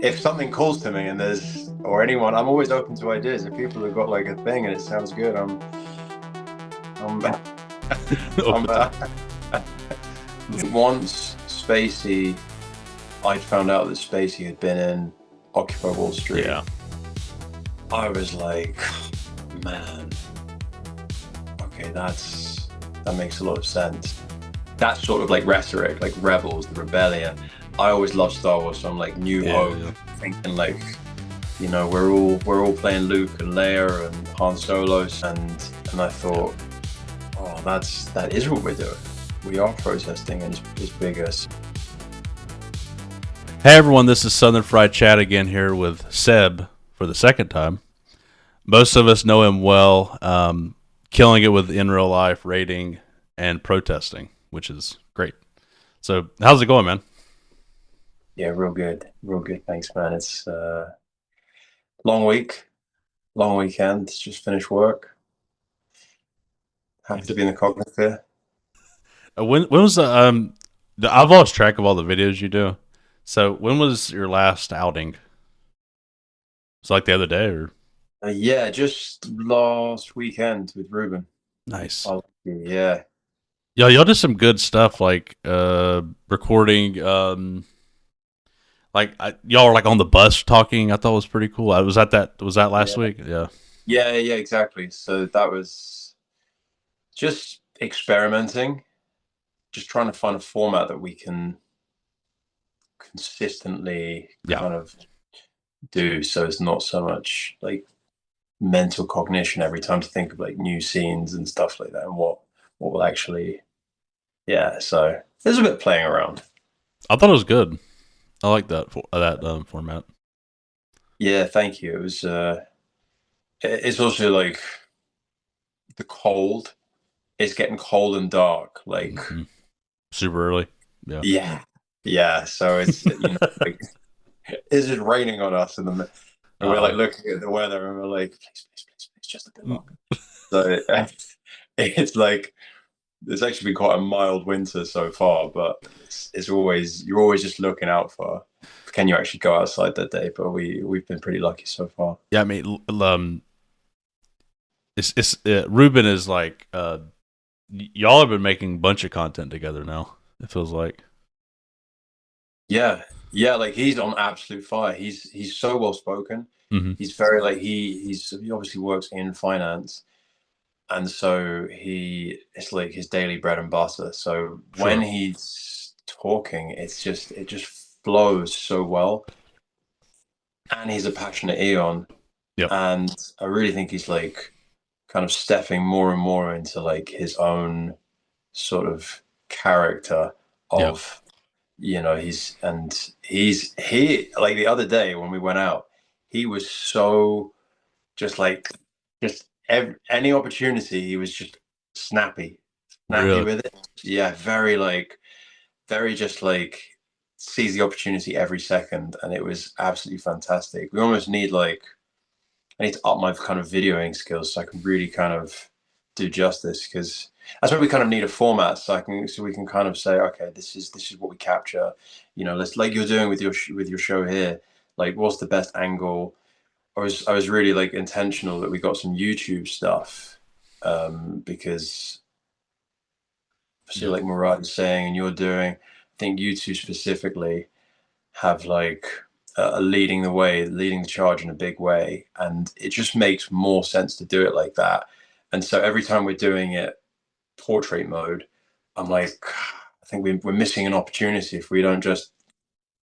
if something calls to me and there's or anyone, I'm always open to ideas. If people have got like a thing and it sounds good, I'm I'm Open to- once Spacey, I'd found out that Spacey had been in Occupy Wall Street. Yeah. I was like, man, okay, that makes a lot of sense. That sort of like rhetoric, like rebels, the rebellion. I always loved Star Wars, so I'm like New Hope, thinking like, you know, we're all playing Luke and Leia and Han Solos, and I thought, oh, that is what we're doing. We are protesting, and it's bigger. Hey everyone, this is Southern Fried Chat again here with Seb for the second time. Most of us know him well, killing it with in real life raiding and protesting, which is great. So, how's it going, man? Yeah, real good, Thanks, man. It's long week, long weekend. Just finished work. Happy to be in the cognitive sphere. When was I've lost track of all the videos you do. So, when was your last outing? It's like the other day, or Yeah, just last weekend with Ruben. nice. Oh, yeah. Yeah, y'all did some good stuff, like recording. Y'all were like on the bus talking. I thought was pretty cool. I was at that. Was that last Yeah, week? Yeah. yeah, exactly. So that was just experimenting, just trying to find a format that we can consistently Yeah. kind of do. So it's not so much like mental cognition every time to think of like new scenes and stuff like that and what will actually, yeah. So there's a bit of playing around. I thought it was good. I like that format. Yeah, thank you. It was it's also like the cold. It's getting cold and dark. Like, Hmm. Super early. Yeah. yeah, yeah. So it's like it's just raining on us, and we're like Oh. looking at the weather, and we're like, please, just a bit longer. So it's like it's actually been quite a mild winter so far, but it's always you're always just looking out for can you actually go outside that day? But we've been pretty lucky so far. Yeah. I mean, it's Ruben is like y'all have been making a bunch of content together now. It feels like. Yeah, yeah. Like he's on absolute fire. He's so well spoken. Hmm. He's very like he obviously works in finance, and so it's like his daily bread and butter. So when Sure. he's talking, it just flows so well, and he's a passionate Eon, Yep. and I really think he's like kind of stepping more and more into like his own sort of character Yep. of he like the other day when we went out, he was so just like just any opportunity he was just snappy Really. with it. Yeah, very like very just like seize the opportunity every second, and it was absolutely fantastic. We almost need like I need to up my kind of videoing skills so I can really kind of do justice because that's why we kind of need a format so we can kind of say okay this is what we capture, let's like you're doing with your show here, like what's the best angle. I was really like intentional that we got some YouTube stuff because obviously Yep. like Murad is saying and you're doing, I think you two specifically have like leading the way, leading the charge in a big way, and it just makes more sense to do it like that. And so every time we're doing it portrait mode, I'm like, I think we're missing an opportunity if we don't just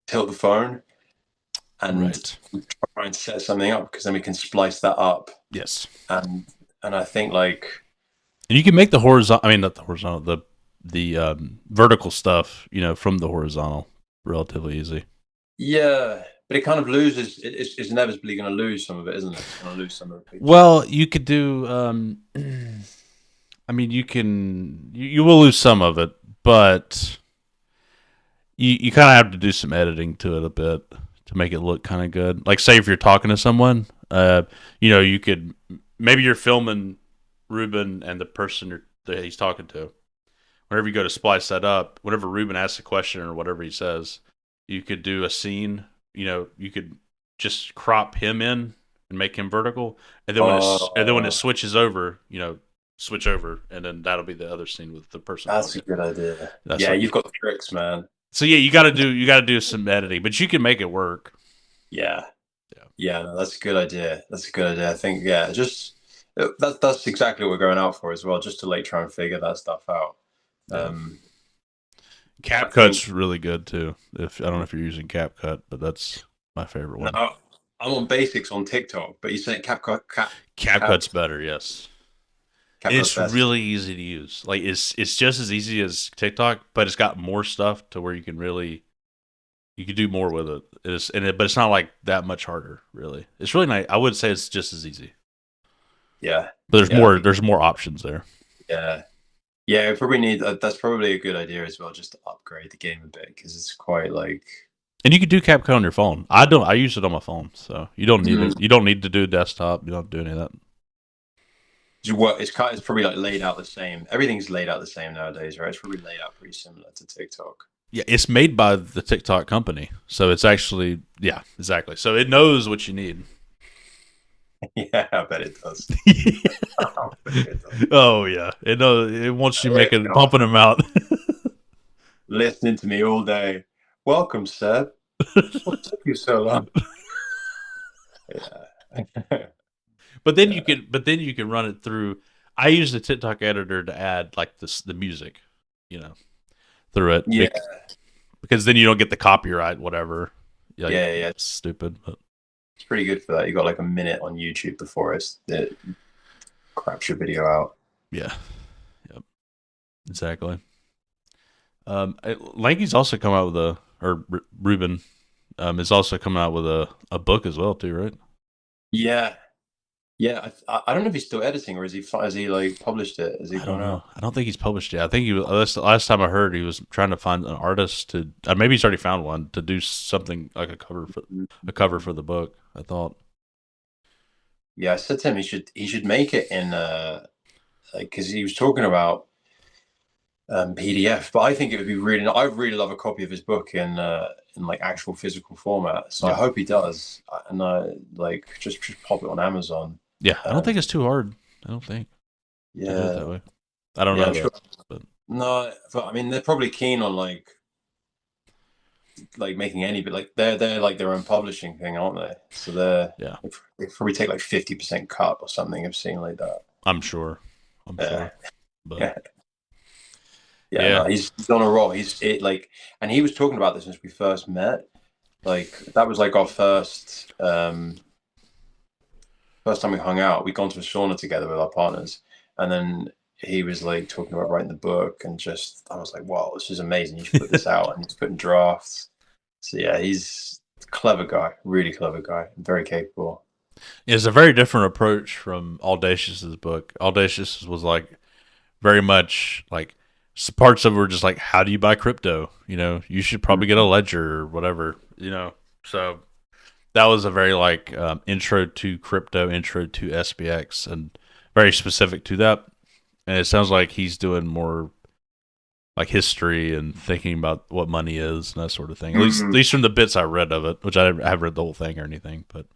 tilt the phone and Right. try and set something up because then we can splice that up. Yes. And I think like And you can make the horizontal. I mean, not the horizontal. The vertical stuff. From the horizontal, relatively easy. yeah, but it kind of loses. It's inevitably going to lose some of it, isn't it? It's going to lose some of the people. Well, you could do. I mean, you will lose some of it, but you kind of have to do some editing to it a bit to make it look kind of good. Like, say if you're talking to someone, you could maybe you're filming Ruben and the person that he's talking to. Whenever you go to splice that up, whenever Ruben asks a question or whatever he says, you could do a scene you could just crop him in and make him vertical, and then when it Oh, switches over, switch over, and then that'll be the other scene with the person that's a talking. good idea. That's Yeah, what you've got the tricks, man. So yeah, you got to do some editing, but you can make it work. Yeah. Yeah. Yeah, no, that's a good idea. That's a good idea. I think, yeah, just that's exactly what we're going out for as well, just to like try and figure that stuff out. Yeah. Um, I think CapCut's really good too. If I don't know if you're using CapCut, but that's my favorite no, one. I'm on basics on TikTok, but you say CapCut's better, yes. And CapCut's it's best. really easy to use. Like it's just as easy as TikTok, but it's got more stuff to where you can do more with it. But it's not like that much harder, really. It's really nice. I would say it's just as easy. Yeah, But there's yeah, I more think there's more options there. yeah, yeah. We probably need that's probably a good idea as well, just to upgrade the game a bit because it's quite like And you can do CapCut on your phone. I use it on my phone, so you don't need mm, it. You don't need to do desktop. You don't have to do any of that. it's probably like laid out the same. Everything's laid out the same nowadays, right? It's probably laid out pretty similar to TikTok. Yeah, it's made by the TikTok company, so it's actually yeah, exactly. So it knows what you need. Yeah, I bet it does. I bet it does. Oh yeah, it knows. It wants you There making you go. pumping them out. Listening to me all day. Welcome, sir. What took you so long? Yeah. Yeah. But then you can run it through. I use the TikTok editor to add like the music, you know, through it Yeah. because then you don't get the copyright whatever. Like Yeah. Yeah. stupid, but It's pretty good for that. You got like a minute on YouTube before it craps your video out. yeah, yep, exactly. Lanky's also come out with Ruben is also coming out with a book as well too, right? Yeah. Yeah. I don't know if he's still editing or has he like published it? Has he I gone don't know. out? I don't think he's published yet. I think he was that's the last time I heard he was trying to find an artist to maybe he's already found one to do something like a cover for the book. I thought. Yeah, I said to him he should make it in like because he was talking about PDF. But I think it would be really. I really love a copy of his book in like actual physical format. So I Yeah. hope he does, and I like just pop it on Amazon. Yeah, I don't Um, think it's too hard. I don't think to do it that yeah, way. I don't yeah, know I'm sure. though, but No, but I mean they're probably keen on like making any, but like they're like their own publishing thing, aren't they? So yeah, they probably take like 50% cut or something. I've seen like that. I'm sure. I'm Yeah, sure. But yeah. Yeah, yeah, no, he's on a roll. Like, and he was talking about this since we first met. Like that was like our first time we hung out. We'd gone to a sauna together with our partners, and then he was like talking about writing the book, and just I was like, wow, this is amazing. You should put this out, and he's putting drafts. So yeah, he's a clever guy, really clever guy, very capable. it's a very different approach from Audacious's book. Audacious was like very much like parts of it were just like, how do you buy crypto? You should probably get a ledger or whatever. So that was a very like intro to crypto, intro to SPX, and very specific to that. And it sounds like he's doing more like history and thinking about what money is and that sort of thing. At Mhm. least from the bits I read of it, which I haven't read the whole thing or anything, but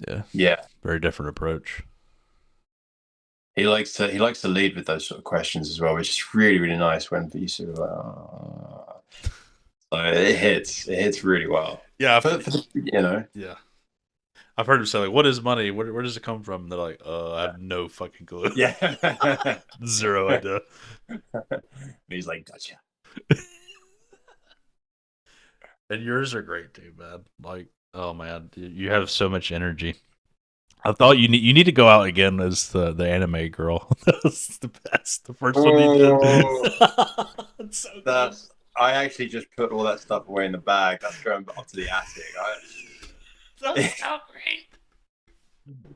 yeah, Yeah, very different approach. he likes to lead with those sort of questions as well, which is really really nice when you sort of like, it hits really well Yeah, for the, yeah. I've heard him say like, "What is money? Where does it come from?" And they're like, I have no fucking clue, yeah. zero idea." And he's like, gotcha. And yours are great too, man. Like, oh man, you have so much energy. I thought you need to go out again as the anime girl. That was the best. The first one you did. Oh, It's so good. that's I actually just put all that stuff away in the bag. That's going up to the attic. That's so great.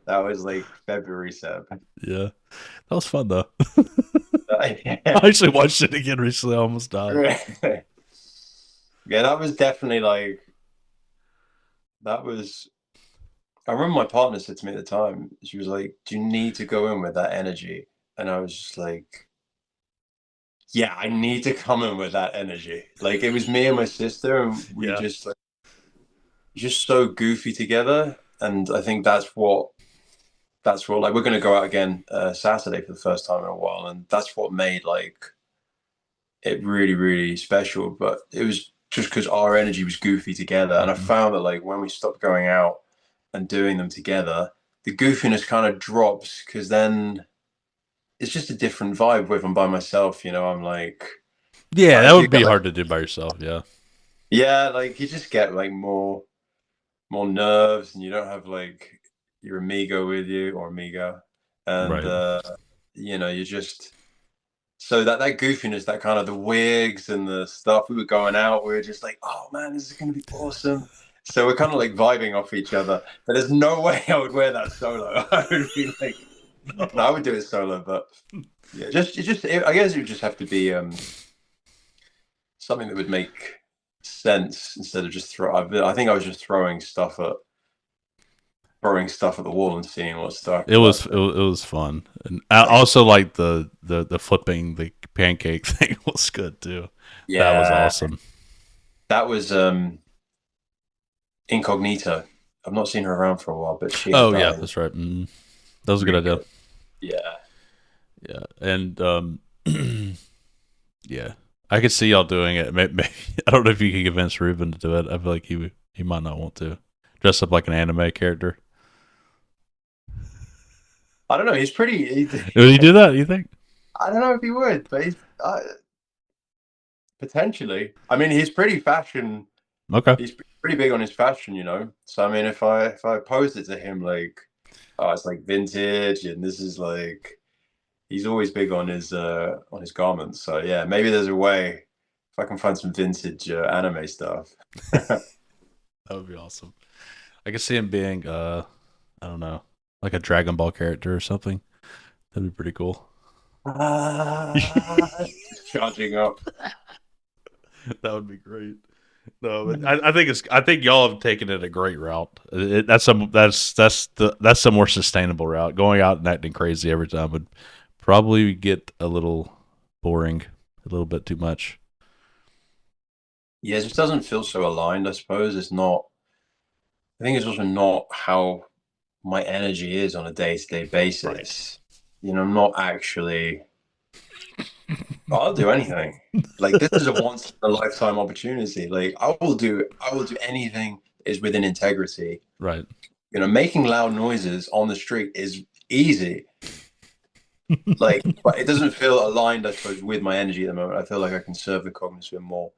That was like February, Seb. Yeah, that was fun though. Yeah. I actually watched it again recently. I almost died. Yeah, that was definitely like that was. I remember my partner said to me at the time, she was like, "Do you need to go in with that energy?" And I was just like, "Yeah, I need to come in with that energy." Like it was me and my sister, and we Yeah, just like. just so goofy together, and I think that's what like we're going to go out again Saturday for the first time in a while, and that's what made like it really really special. But it was just because our energy was goofy together, and I Mm-hmm. found that like when we stopped going out and doing them together, the goofiness kind of drops because then it's just a different vibe with them by myself. I'm like, Yeah, that as you would get be like, hard to do by yourself. Yeah. yeah, like you just get like more nerves, and you don't have like your amigo with you or amiga, and Right. you just so that goofiness, that kind of the wigs and the stuff. We were going out, we were just like, oh man, this is gonna be awesome. So we're kind of like vibing off each other, but there's no way I would wear that solo. I would be like, no, I would do it solo, but yeah, I guess it would just have to be something that would make sense instead of just throw. I think I was just throwing stuff at the wall and seeing what stuck. It was But it was fun, and I also like the flipping the pancake thing was good too. That was yeah, awesome. that was Incognito. I've not seen her around for a while, but she had Oh that yeah, like that's right. That was a good really idea. good. Yeah. Yeah, and yeah, I could see y'all doing it. Maybe, I don't know if you could convince Ruben to do it. I feel like he might not want to dress up like an anime character. I don't know. He's pretty. Would he do that? You think? I don't know if he would, but he's potentially. I mean, he's pretty fashion. Okay. He's pretty big on his fashion. So I mean, if I posed it to him like, oh, it's like vintage, and this is like, he's always big on his garments. So yeah, maybe there's a way if I can find some vintage anime stuff. That would be awesome. I could see him being I don't know, like a Dragon Ball character or something. That'd be pretty cool. Ah, charging up. That would be great. No, but I think y'all have taken it a great route. That's the more sustainable route. Going out and acting crazy every time would probably get a little boring, a little bit too much. Yeah, it just doesn't feel so aligned, I suppose. It's not, I think it's also not how my energy is on a day-to-day Right. basis. I'm not actually, I'll do anything. Like this is a once in a lifetime opportunity. Like I will do anything that is within integrity. Right. Making loud noises on the street is easy. Like, but it doesn't feel aligned, I suppose, with my energy at the moment. I feel like I can serve the cognitive more,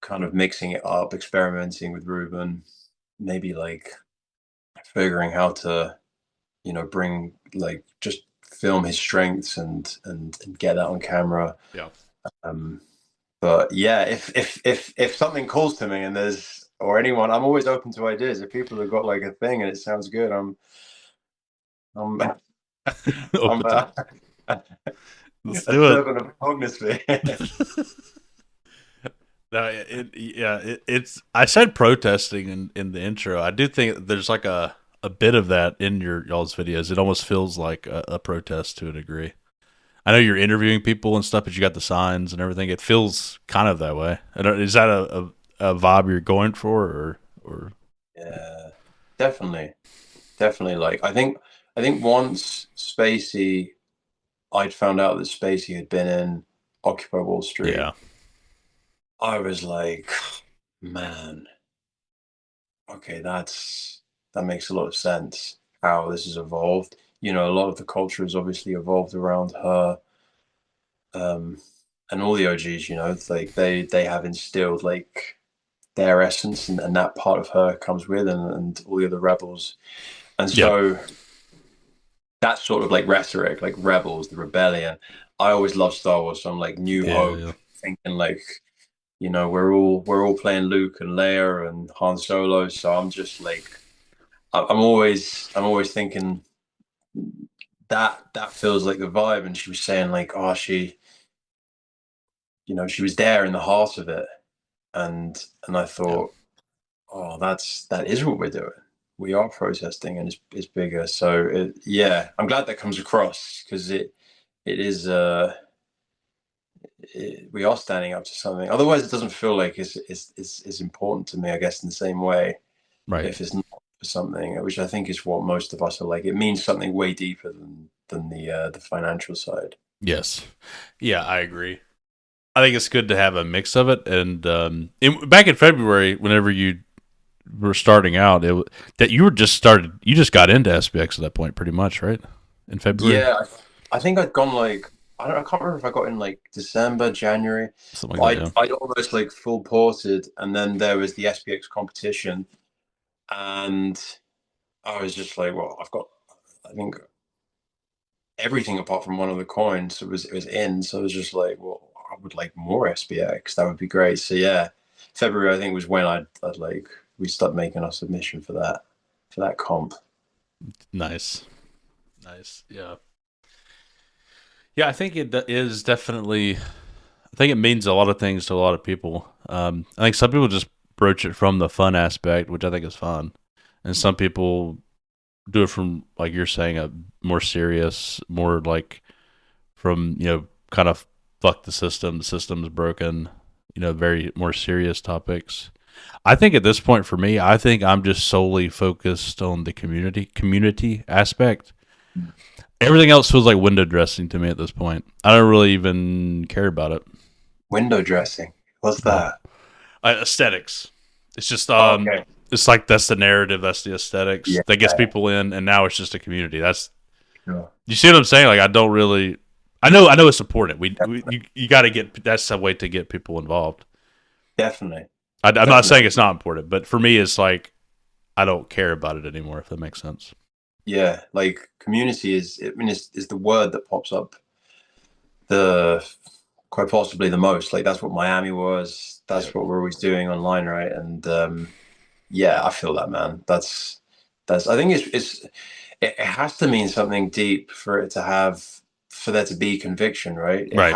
kind of mixing it up, experimenting with Ruben, maybe like figuring how to, bring like just film his strengths and get that on camera. Yeah. Um, but yeah, if something calls to me and or anyone, I'm always open to ideas. If people have got like a thing and it sounds good, I'm I'm Open to it. a Let's do it. servant of the cognisphere. No, it's. I said protesting in the intro. I do think there's like a bit of that in y'all's videos. It almost feels like a protest to a degree. I know you're interviewing people and stuff, but you got the signs and everything. It feels kind of that way. Is that a vibe you're going for, or Yeah, definitely, definitely. Like I think once I'd found out that Spacey had been in Occupy Wall Street. yeah, I was like, man, okay, that makes a lot of sense how this has evolved. A lot of the culture has obviously evolved around her, um, and all the OGs. It's like they have instilled like their essence, and that part of her comes with, and all the other rebels, and yeah, so that sort of like rhetoric, like rebels, the rebellion. I always love Star Wars, so I'm like New yeah, Hope, yeah. thinking like we're all playing Luke and Leia and Han Solo, so I'm just like I'm always thinking that feels like the vibe. And she was saying like, oh, she was there in the heart of it, and I Yeah. thought, oh, that is what we're doing. We are protesting, and it's bigger. So yeah, I'm glad that comes across because it is we are standing up to something. Otherwise, it doesn't feel like it's important to me. I guess in the same way. Right. if it's not for something, which I think is what most of us are like. It means something way deeper than the financial side. Yes. Yeah, I agree. I think it's good to have a mix of it. And back in February, whenever you were starting out, that you were just started, you just got into SPX at that point, pretty much, right? In February, Yeah, I think I'd gone like I can't remember if I got in like December, January. something But like that. Yeah. I'd almost like full ported, and then there was the SPX competition, and I was just like, well, I've got I think everything apart from one of the coins. It was in, so I was just like, well, I would like more SPX. That would be great. So yeah, February I think was when I'd like we started making our submission for that comp. Nice. Nice. Yeah. Yeah, I think it is definitely. I think it means a lot of things to a lot of people. I think some people just broach it from the fun aspect, which I think is fun, and some people do it from, like you're saying, a more serious, more like from kind of fuck the system. The system's broken. Very more serious topics. I think at this point for me, I think I'm just solely focused on the community aspect. Everything else feels like window dressing to me at this point. I don't really even care about it. Window dressing. What's No. that? Aesthetics. It's just Okay. it's like that's the narrative, that's the aesthetics Yeah. that gets people in, and now it's just a community. That's Sure. you see what I'm saying? Like I don't really. I know it's important. You got to get that's a way to get people involved. Definitely. I'm not saying Definitely. it's not important, but for me, it's like I don't care about it anymore. If that makes sense. Yeah. Like community I mean, is the word that pops up the quite possibly the most. Like that's what Miami was. Yeah. That's what we're always doing online, right? And yeah, I feel that, man. That's I think it has to mean something deep for it to have for there to be conviction, right? Right. It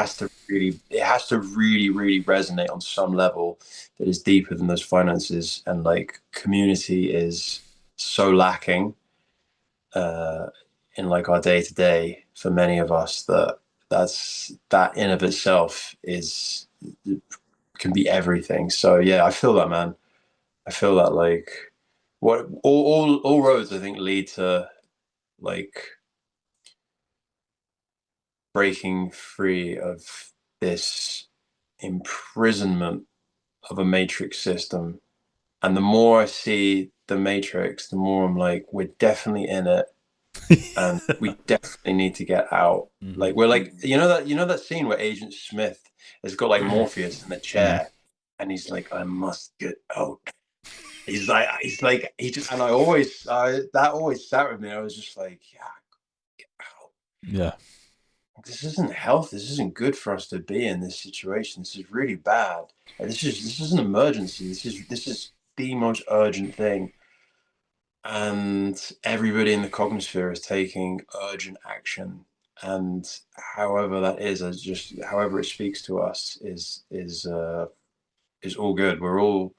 has to really, really resonate on some level that is deeper than those finances. And like community is so lacking uh in like our day to day for many of us that in of itself is can be everything. So yeah, I feel that, man. I feel that like what all roads I think lead to like breaking free of this imprisonment of a matrix system. And the more I see the matrix, the more I'm like, we're definitely in it and we definitely need to get out. Mm-hmm. Like we're like, you know that scene where Agent Smith has got like Morpheus in the Mm-hmm. chair and he's like, I must get out. He's like he just and I always that always sat with me. I was just like, yeah, get out. Yeah. This isn't health. This isn't good for us to be in this situation. This is really bad. Like, this is an emergency. This is the most urgent thing, and everybody in the cognosphere is taking urgent action. And however that is, as just however it speaks to us, is all good. We're all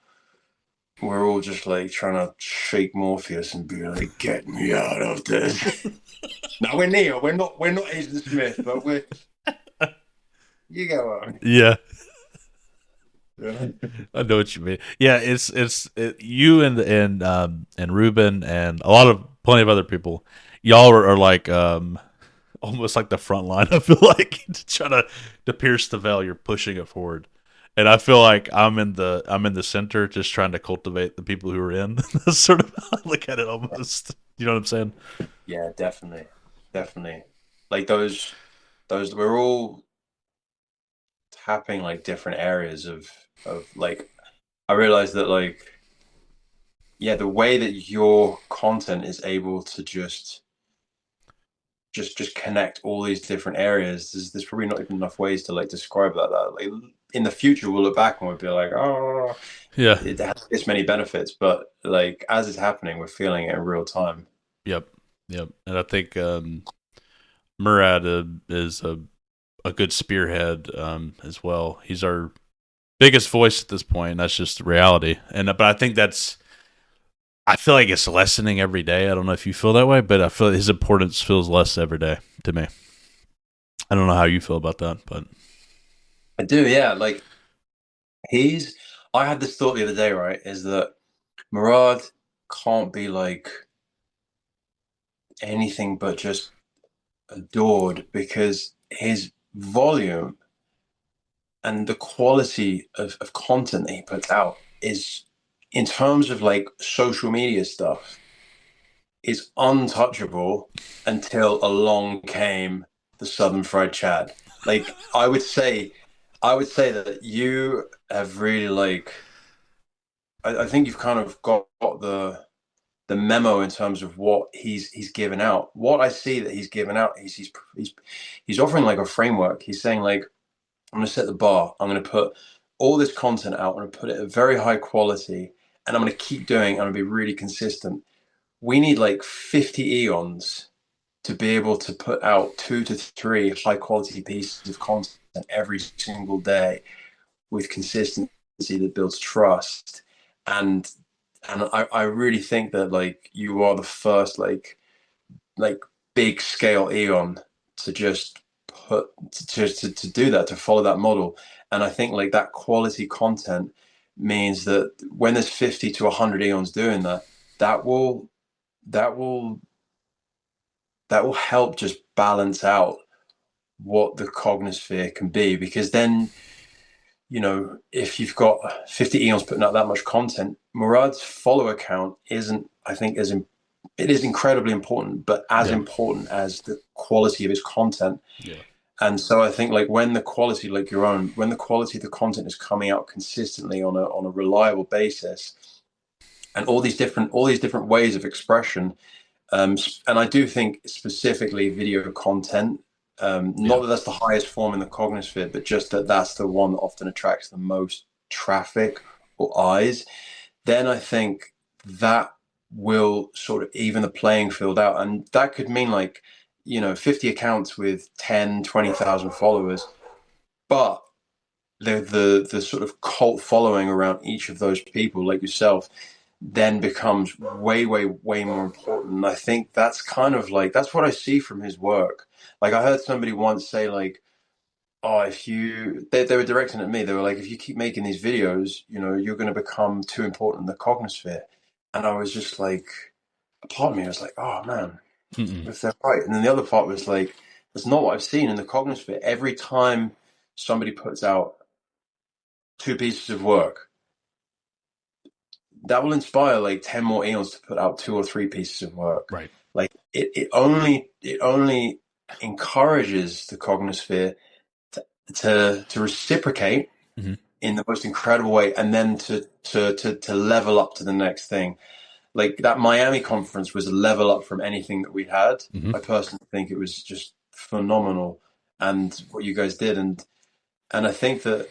just like trying to shake Morpheus and be like, "Get me out of this." Now we're Neo. We're not Agent Smith, but we're you go on. Yeah. Yeah. I know what you mean. Yeah, you and Ruben and a lot of plenty of other people. Y'all are like almost like the front line. I feel like to try to pierce the veil, you're pushing it forward, and I feel like I'm in the center, just trying to cultivate the people who are in. That's sort of how I look at it almost. You know what I'm saying? Yeah, definitely, definitely. Like those we're all tapping like different areas of like I realize that like yeah, the way that your content is able to just connect all these different areas. There's probably not even enough ways to like describe that. Like in the future, we'll look back and we'll be like, oh, Yeah. it has this many benefits, but like as it's happening, we're feeling it in real time. Yep. Yep. And I think Murad is a good spearhead as well. He's our biggest voice at this point. And that's just reality. And but I think I feel like it's lessening every day. I don't know if you feel that way, but I feel his importance feels less every day to me. I don't know how you feel about that, but I do, yeah. He's. I had this thought the other day, right? Is that Murad can't be like anything but just adored because his volume and the quality of content that he puts out is, in terms of like social media stuff, is untouchable until along came the Southern Fried Chad. Like I would say that you have really like I think you've kind of got the memo in terms of what he's given out. What I see that he's given out, he's offering like a framework. He's saying like, I'm going to set the bar. I'm going to put all this content out. I'm going to put it at very high quality, and I'm going to keep doing. I'm going to be really consistent. We need like 50 Eons to be able to put out 2 to 3 high quality pieces of content every single day with consistency that builds trust. And I really think that like you are the first like big scale Eon to just to do that, to follow that model. And I think like that quality content means that when there's 50 to 100 Eons doing that, that will that will that will help just balance out what the cognosphere can be, because then if you've got 50 Eons putting out that much content, Murad's follower count isn't, I think, it is incredibly important, but as Yeah. important as the quality of his content. Yeah. And so I think like when the quality, like your own, when the quality of the content is coming out consistently on a reliable basis, and all these different ways of expression, and I do think specifically video content, not Yeah. that that's the highest form in the cognosphere, but just that that's the one that often attracts the most traffic or eyes, then I think that will sort of even the playing field out. And that could mean like, 50 accounts with 10, 20,000 followers, but the sort of cult following around each of those people, like yourself, then becomes way, way, way more important. And I think that's kind of like, that's what I see from his work. Like I heard somebody once say like, oh, they were directing at me. They were like, if you keep making these videos, you're going to become too important in the cognosphere. And I was just like, a part of me was like, oh man, Mm-mm. if they're right. And then the other part was like, that's not what I've seen in the cognosphere. Every time somebody puts out 2 pieces of work, that will inspire like 10 more Eons to put out 2 or 3 pieces of work. Right. Like it only encourages the cognosphere to reciprocate Mm-hmm. in the most incredible way, and then to level up to the next thing. Like that Miami conference was a level up from anything that we had. Mm-hmm. I personally think it was just phenomenal, and what you guys did, and I think that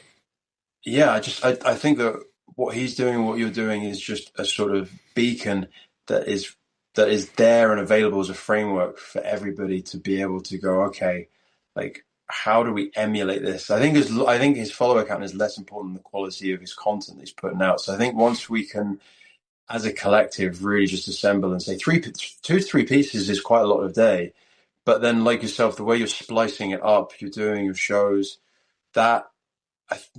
yeah, I think that what he's doing and what you're doing is just a sort of beacon that is that is there and available as a framework for everybody to be able to go, okay, like how do we emulate this? I think his follower count is less important than the quality of his content that he's putting out. So I think once we can, as a collective, really just assemble and say 2 to 3 pieces is quite a lot of day. But then, like yourself, the way you're splicing it up, you're doing your shows, that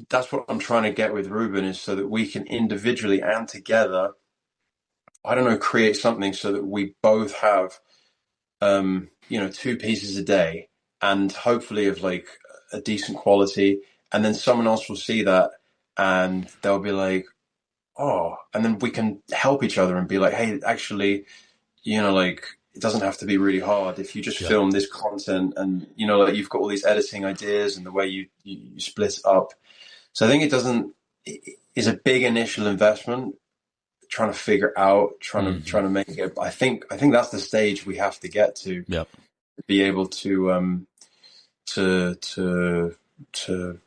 that's what I'm trying to get with Ruben, is so that we can individually and together, I don't know, create something so that we both have, 2 pieces a day, and hopefully of like a decent quality. And then someone else will see that and they'll be like, oh, and then we can help each other and be like, hey, actually, like it doesn't have to be really hard if you just Yeah. film this content, and like you've got all these editing ideas and the way you split it up. So I think it is a big initial investment trying to figure out, Mm-hmm. trying to make it. I think that's the stage we have to get to Yep. be able to to to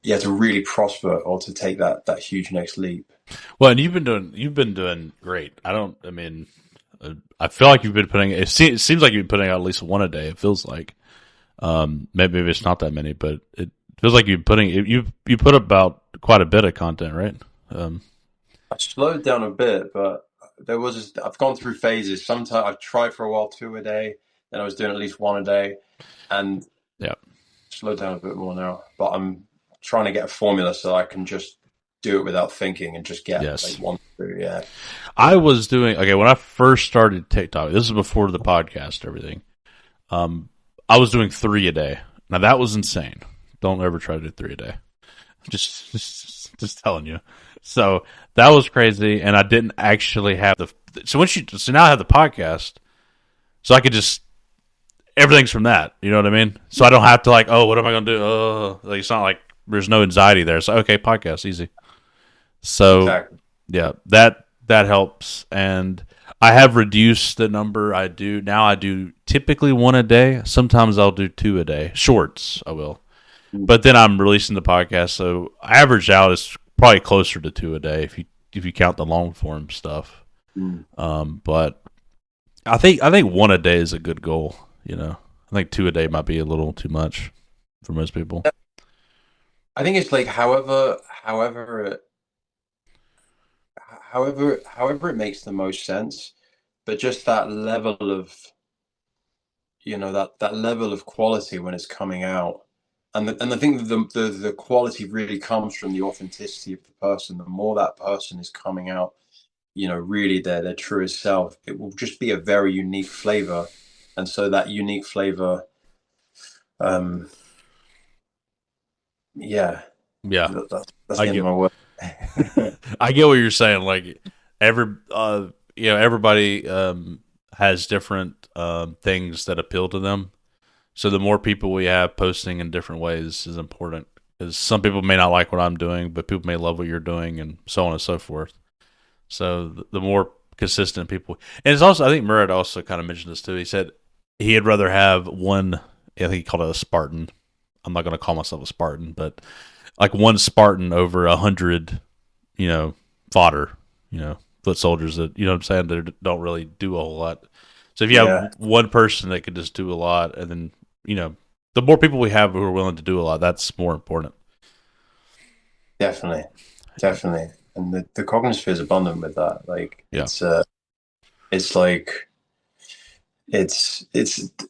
yeah, to really prosper, or to take that huge next leap. Well, and you've been doing great. I mean, I feel like you've been putting. It seems like you've been putting out at least one a day. It feels like. Maybe it's not that many, but it feels like you're putting you put about quite a bit of content, right? Um, I slowed down a bit, but I've gone through phases. Sometimes I've tried for a while 2 a day, then I was doing at least 1 a day, and yeah. slowed down a bit more now. But I'm trying to get a formula so I can just do it without thinking and just get like Yes. one through. Yeah. I was doing, okay, when I first started TikTok, this is before the podcast, everything. Um, I was doing 3 a day. Now that was insane. Don't ever try to do 3 a day. Just telling you. So that was crazy, and I didn't actually have the. So now I have the podcast, so I could just everything's from that. You know what I mean? So I don't have to like, oh, what am I gonna do? Like it's not like there's no anxiety there. So okay, podcast easy. So Exactly. yeah, that helps, and I have reduced the number I do now. I do typically 1 a day. Sometimes I'll do 2 a day, shorts. I will, but then I'm releasing the podcast, so average out is probably closer to 2 a day if you count the long form stuff. Mm. But I think 1 a day is a good goal. You know, I think 2 a day might be a little too much for most people. I think it's like however it makes the most sense, but just that level of that level of quality when it's coming out, and I think that the quality really comes from the authenticity of the person. The more that person is coming out, really their truest self, it will just be a very unique flavor, and so that unique flavor, um, yeah, Yeah, that's I the end of get my word. I get what you're saying. Like everybody has different things that appeal to them. So the more people we have posting in different ways is important because some people may not like what I'm doing, but people may love what you're doing, and so on and so forth. So the more consistent people, and it's also I think Murad also kind of mentioned this too. He said he'd rather have one. I think he called it a Spartan. I'm not going to call myself a Spartan, but like one Spartan over 100, fodder, foot soldiers that what I'm saying that don't really do a whole lot. So if you Yeah, have one person that could just do a lot, and then the more people we have who are willing to do a lot, that's more important. definitely, Yeah, definitely, and the cognisphere is abundant with that. Like yeah, it's like it's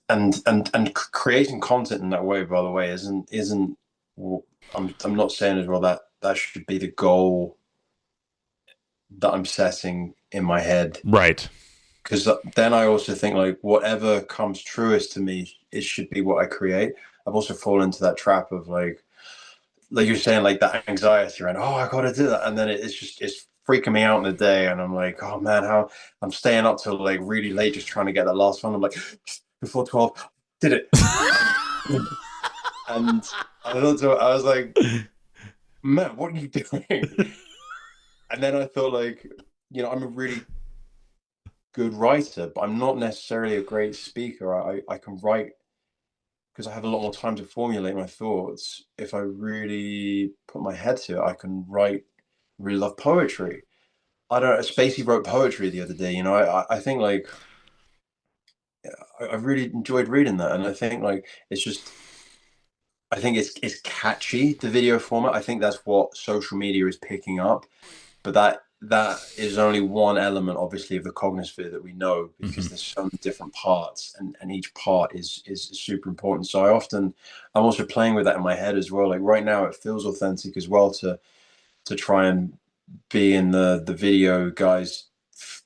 and creating content in that way, by the way, isn't well, I'm not saying as well that that should be the goal that I'm setting in my head, right. because then I also think like whatever comes truest to me, it should be what I create. I've also fallen into that trap of like you're saying, like that anxiety around, oh, I gotta do that, and then it's freaking me out in the day, and I'm like, oh man, how I'm staying up till like really late just trying to get that last one. I'm like, before 12, did it, and I was like, man, what are you doing? And then I thought like, I'm a really good writer, but I'm not necessarily a great speaker. I can write because I have a lot more time to formulate my thoughts. If I really put my head to it, I can write. Really love poetry. I don't know. Spacey wrote poetry the other day. I think like I really enjoyed reading that, and I think like it's just I think it's catchy, the video format. I think that's what social media is picking up, but that is only one element, obviously, of the cognisphere that we know, Hmm. because there's so many different parts, and each part is super important. So I'm also playing with that in my head as well. Like right now, it feels authentic as well to try and be in the video guys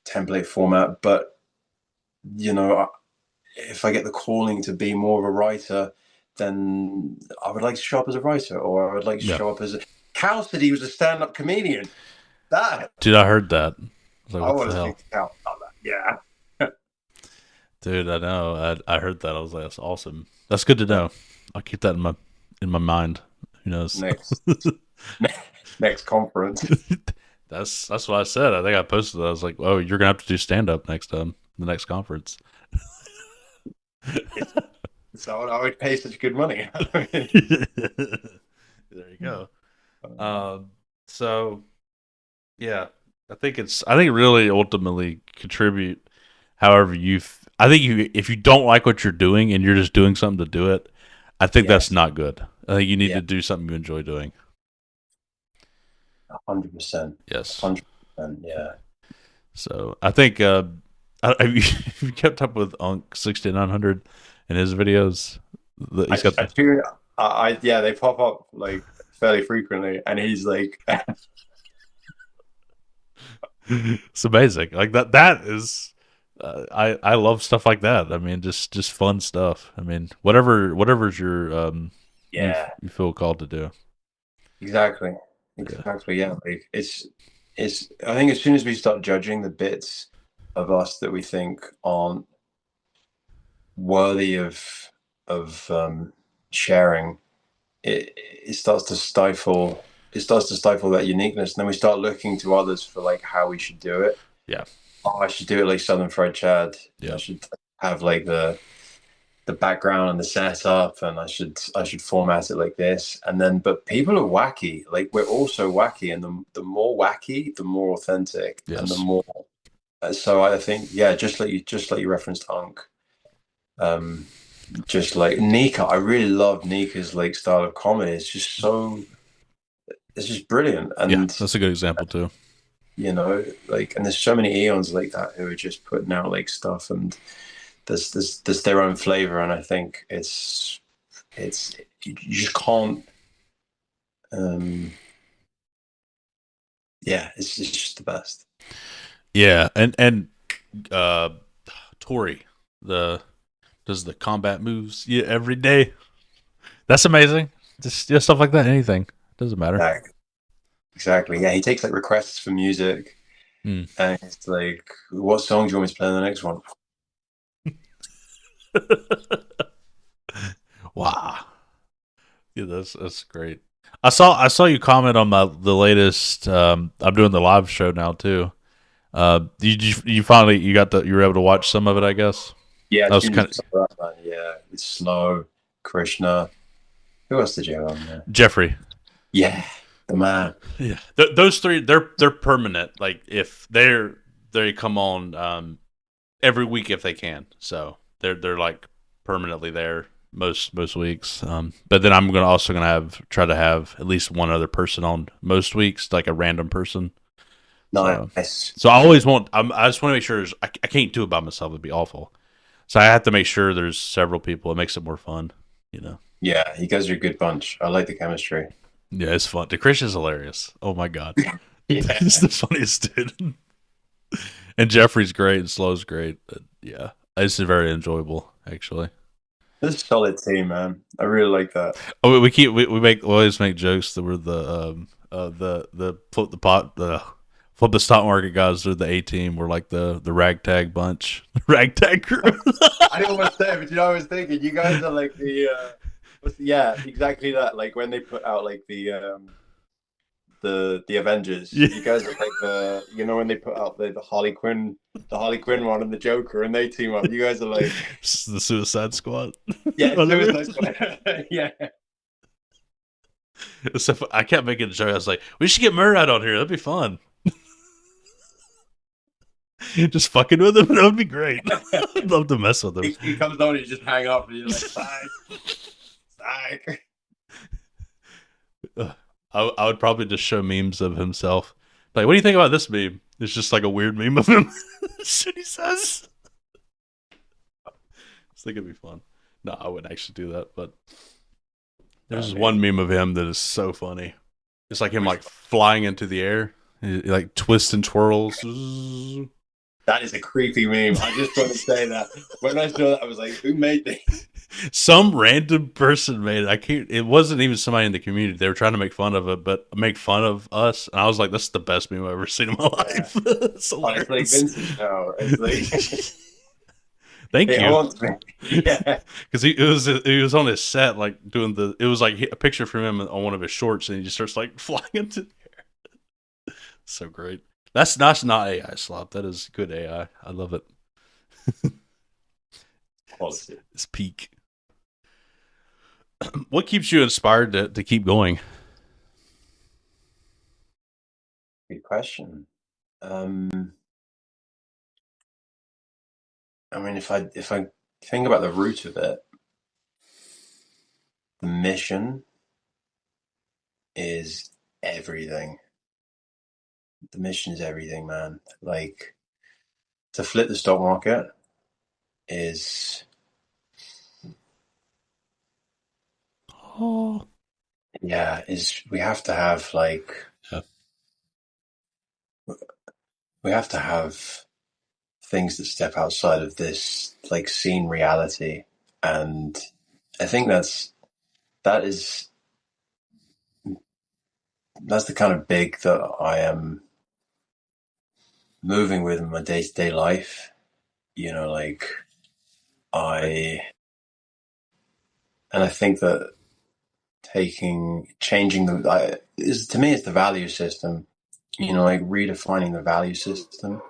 template format, but you know if I get the calling to be more of a writer, then I would like to show up as a writer, or I would like to Yeah, show up as a Cal said he was a stand-up comedian. That dude, I heard that. I was like, I what the want to hell, speak to Cal about that. Yeah. dude? I know. I heard that. I was like, that's awesome. That's good to Yeah. know. I'll keep that in my mind. Who knows? Next next conference. That's what I said. I think I posted that. I was like, "Oh, you're gonna have to do stand up next time, the next conference." So I would pay such good money. There you go. Um, so yeah, I think really ultimately contribute. However, I think if you don't like what you're doing and you're just doing something to do it, I think that's Yes. not good. I think you need Yeah. to do something you enjoy doing. 100%. Yes. 100%. Yeah. So I think have you, have you kept up with Unk 6900 and his videos? He's got I the do. Yeah, they pop up like fairly frequently, and he's like, It's amazing. Like that is. I love stuff like that. I mean, just fun stuff. I mean, whatever's your Yeah, you feel called to do. exactly. Yeah. Exactly. Yeah. Like it's I think as soon as we start judging the bits of us that we think aren't worthy of sharing, it starts to stifle that uniqueness. And then we start looking to others for like how we should do it. Yeah. Oh, I should do it like Southern Fried Chad. I Yeah. should have like the background and the setup, and I should format it like this. And then, but people are wacky. Like we're all so wacky, and the more wacky, the more authentic, and the Yes. more. So I think, yeah, just like you referenced Unk, um, just like Nika. I really love Nika's like style of comedy. It's just brilliant, Yeah. and That's a good example too. like, and there's so many Eons like that who are just putting out like stuff, and there's their own flavor, and I think it's you just can't. Um, yeah, it's just the best. Yeah, and uh, Tori, the does the combat moves yeah every day. That's amazing. Just stuff like that. Anything doesn't matter. Exactly. Exactly. Yeah, he takes like requests for music, Hmm. and it's like, what song do you want me to play in the next one? Wow. Yeah, that's great. I saw you comment on the latest. I'm doing the live show now too. You finally you were able to watch some of it, I guess. Yeah, That I was tuned kind into of some of that, man. Yeah, it's Slow, Krishna. Who else did you have on there? Jeffrey. Yeah, the man. Yeah, those three they're permanent. Like if they come on every week if they can. So they're like permanently there most weeks. But then I'm gonna have try to have at least one other person on most weeks, like a random person. So Nice. so I always want. I just want to make sure I can't do it by myself. It'd be awful. So I have to make sure there's several people. It makes it more fun. You know. Yeah, you guys are a good bunch. I like the chemistry. Yeah, it's fun. The Chris is hilarious. Oh my god, he's Yeah, the funniest dude. And Jeffrey's great and Slow's great. Yeah, it's very enjoyable actually. this is a solid team, man. I really like that. Oh, we always make jokes that we're the flip the pot the flip the stock market guys. They're the A team. We're like the ragtag bunch, ragtag crew. I didn't want to say it, but I was thinking you guys are like yeah, exactly that. Like when they put out like the Avengers, Yeah, you guys are like when they put out the Harley Quinn one and the Joker, and they team up. You guys are like, the Suicide Squad. yeah, Whatever. Suicide Squad. Yeah, So I kept making a joke. I was like, we should get Murdoch on here. That'd be fun. Just fucking with him. That would be great. I'd love to mess with him. he comes on, and you just hang up, and you're like, bye. I would probably just show memes of himself. Like, what do you think about this meme? It's just like a weird meme of him. Shit he says. I think it'd be fun. No, I wouldn't actually do that, but there's this one Amazing. meme of him that is so funny. It's like him Which like flying into the air. He like twists and twirls. That is a creepy meme. I just want to say that when I saw that, I was like, who made this? Some random person made it. I can't. It wasn't even somebody in the community. They were trying to make fun of it, but make fun of us. And I was like, "This is the best meme I've ever seen in my Yeah. life." It's Oh, it's like hilarious. vintage now. It's like Thank it you, haunts me. Yeah. because he was on his set like doing the. It was like a picture from him on one of his shorts, and he just starts like flying into. So great. That's not AI slop. That is good AI. I love it. Quality. It's peak. What keeps you inspired to keep going? Good question. Um, I mean, if I think about the root of it, the mission is everything. The mission is everything, man. Like to flip the stock market is, Oh, yeah, is we have to have like yeah. we have to have things that step outside of this like seen reality, and I think that is that's the kind of big that I am moving with in my day to day life. Like I and I think that changing is to me it's the value system. Like redefining the value system.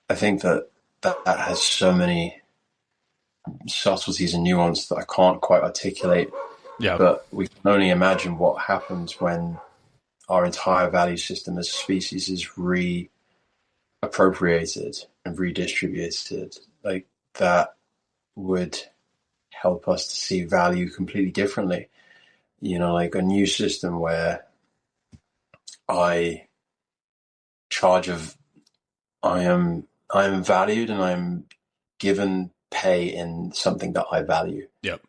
I think that has so many subtleties and nuance that I can't quite articulate. Yeah. But we can only imagine what happens when our entire value system as a species is reappropriated and redistributed. Like that would help us to see value completely differently. Like a new system where I charge of I am valued and I'm given pay in something that I value. Yep.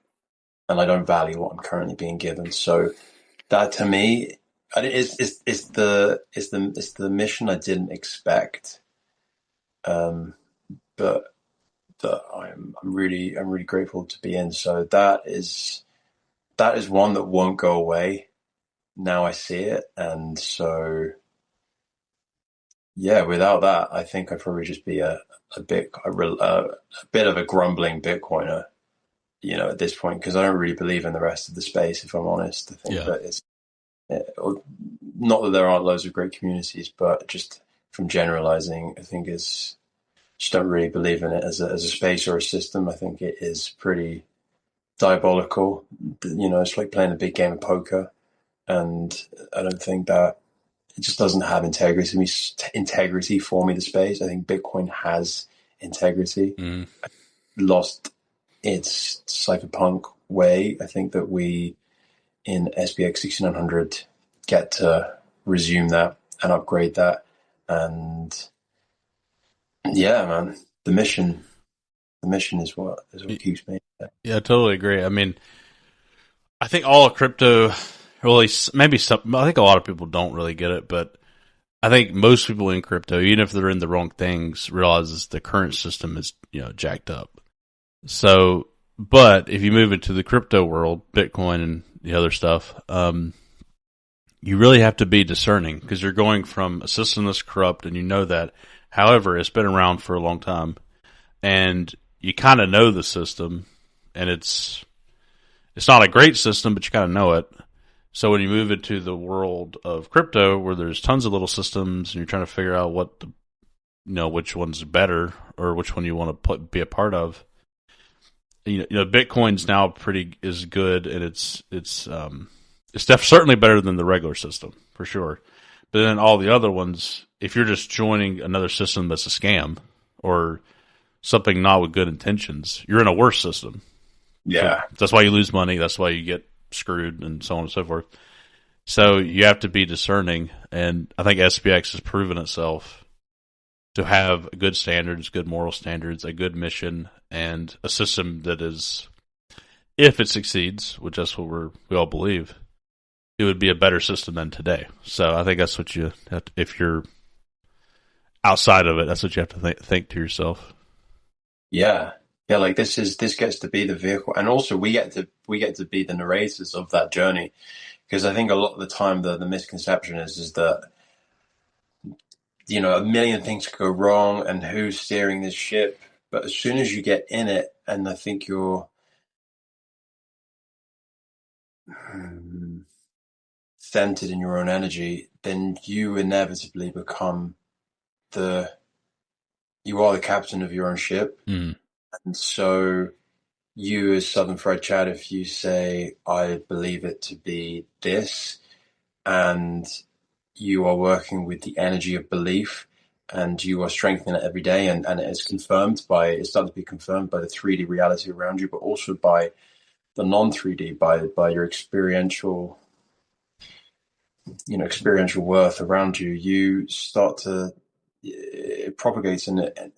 And I don't value what I'm currently being given. So that to me is the mission I didn't expect. But that I'm really grateful to be in. So that is one that won't go away. Now I see it, and so yeah, without that, I think I'd probably just be a bit of a grumbling Bitcoiner, at this point, because I don't really believe in the rest of the space. If I'm honest, I think Yeah. that it's not that there aren't loads of great communities, but just from generalizing, I think is just don't really believe in it as a space or a system. I think it is pretty diabolical. It's like playing a big game of poker, and I don't think that it just doesn't have integrity for me. The space. I think Bitcoin has integrity. Mm. Lost its cypherpunk way. I think that we in SBX 6900 get to resume that and upgrade that. And yeah, man, the mission is what keeps me. Yeah, I totally agree. I mean, I think all of crypto, really, maybe some, I think a lot of people don't really get it, but I think most people in crypto, even if they're in the wrong things, realizes the current system is, jacked up. So, but if you move into the crypto world, Bitcoin and the other stuff, you really have to be discerning because you're going from a system that's corrupt and you know that. However, it's been around for a long time and you kind of know the system and it's not a great system, but you kind of know it. So when you move into the world of crypto where there's tons of little systems and you're trying to figure out which one's better or which one you want to be a part of, Bitcoin's now is good and it's certainly better than the regular system for sure. But then all the other ones, if you're just joining another system that's a scam or something not with good intentions, you're in a worse system. Yeah. So that's why you lose money. That's why you get screwed and so on and so forth. So you have to be discerning. And I think SPX has proven itself to have good standards, good moral standards, a good mission, and a system that is, if it succeeds, which that's what we all believe, it would be a better system than today. So I think that's what you have to, if you're outside of it, that's what you have to think to yourself. Yeah. Yeah, like this gets to be the vehicle, and also we get to be the narrators of that journey, because I think a lot of the time the misconception is that a million things could go wrong and who's steering this ship, but as soon as you get in it, and I think you're centered in your own energy, then you inevitably become you are the captain of your own ship. Mm. And so you as Southern Fried Chat, if you say, I believe it to be this, and you are working with the energy of belief and you are strengthening it every day, and it's starting to be confirmed by the 3D reality around you, but also by the non 3D, by your experiential worth around you, you start to it propagates and it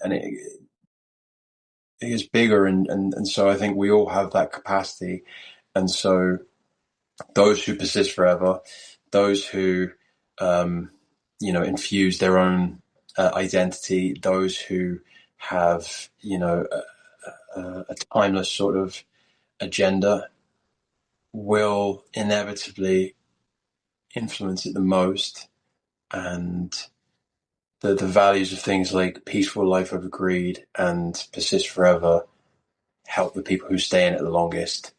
is bigger, and so I think we all have that capacity. And so those who persist forever, those who infuse their own identity, those who have, a timeless sort of agenda will inevitably influence it the most. And the values of things like peaceful life over greed and persist forever help the people who stay in it the longest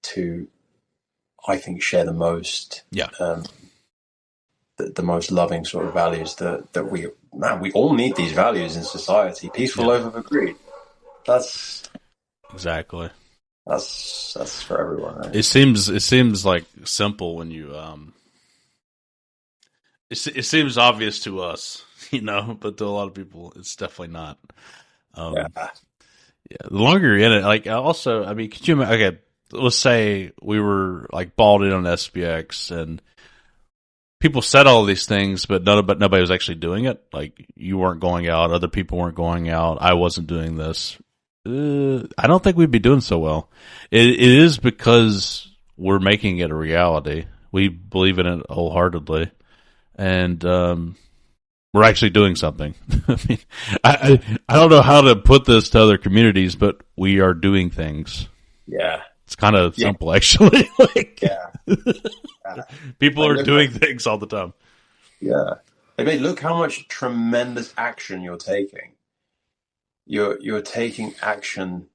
to, I think, share the most, Yeah. The most loving sort of values that we all need these values in society. Peaceful life over greed. That's Exactly. That's for everyone, right? It seems like simple when you it seems obvious to us, but to a lot of people, it's definitely not. Yeah. Yeah, the longer you're in it, like also, I mean, could you? Okay, let's say we were like balled in on SPX, and people said all these things, but nobody was actually doing it. Like you weren't going out, other people weren't going out, I wasn't doing this. I don't think we'd be doing so well. It is because we're making it a reality. We believe in it wholeheartedly, and we're actually doing something. I mean, I don't know how to put this to other communities, but we are doing things. Yeah. It's kind of simple, actually. Like, yeah. People are doing things all the time. Yeah. I mean, look how much tremendous action you're taking. You're taking action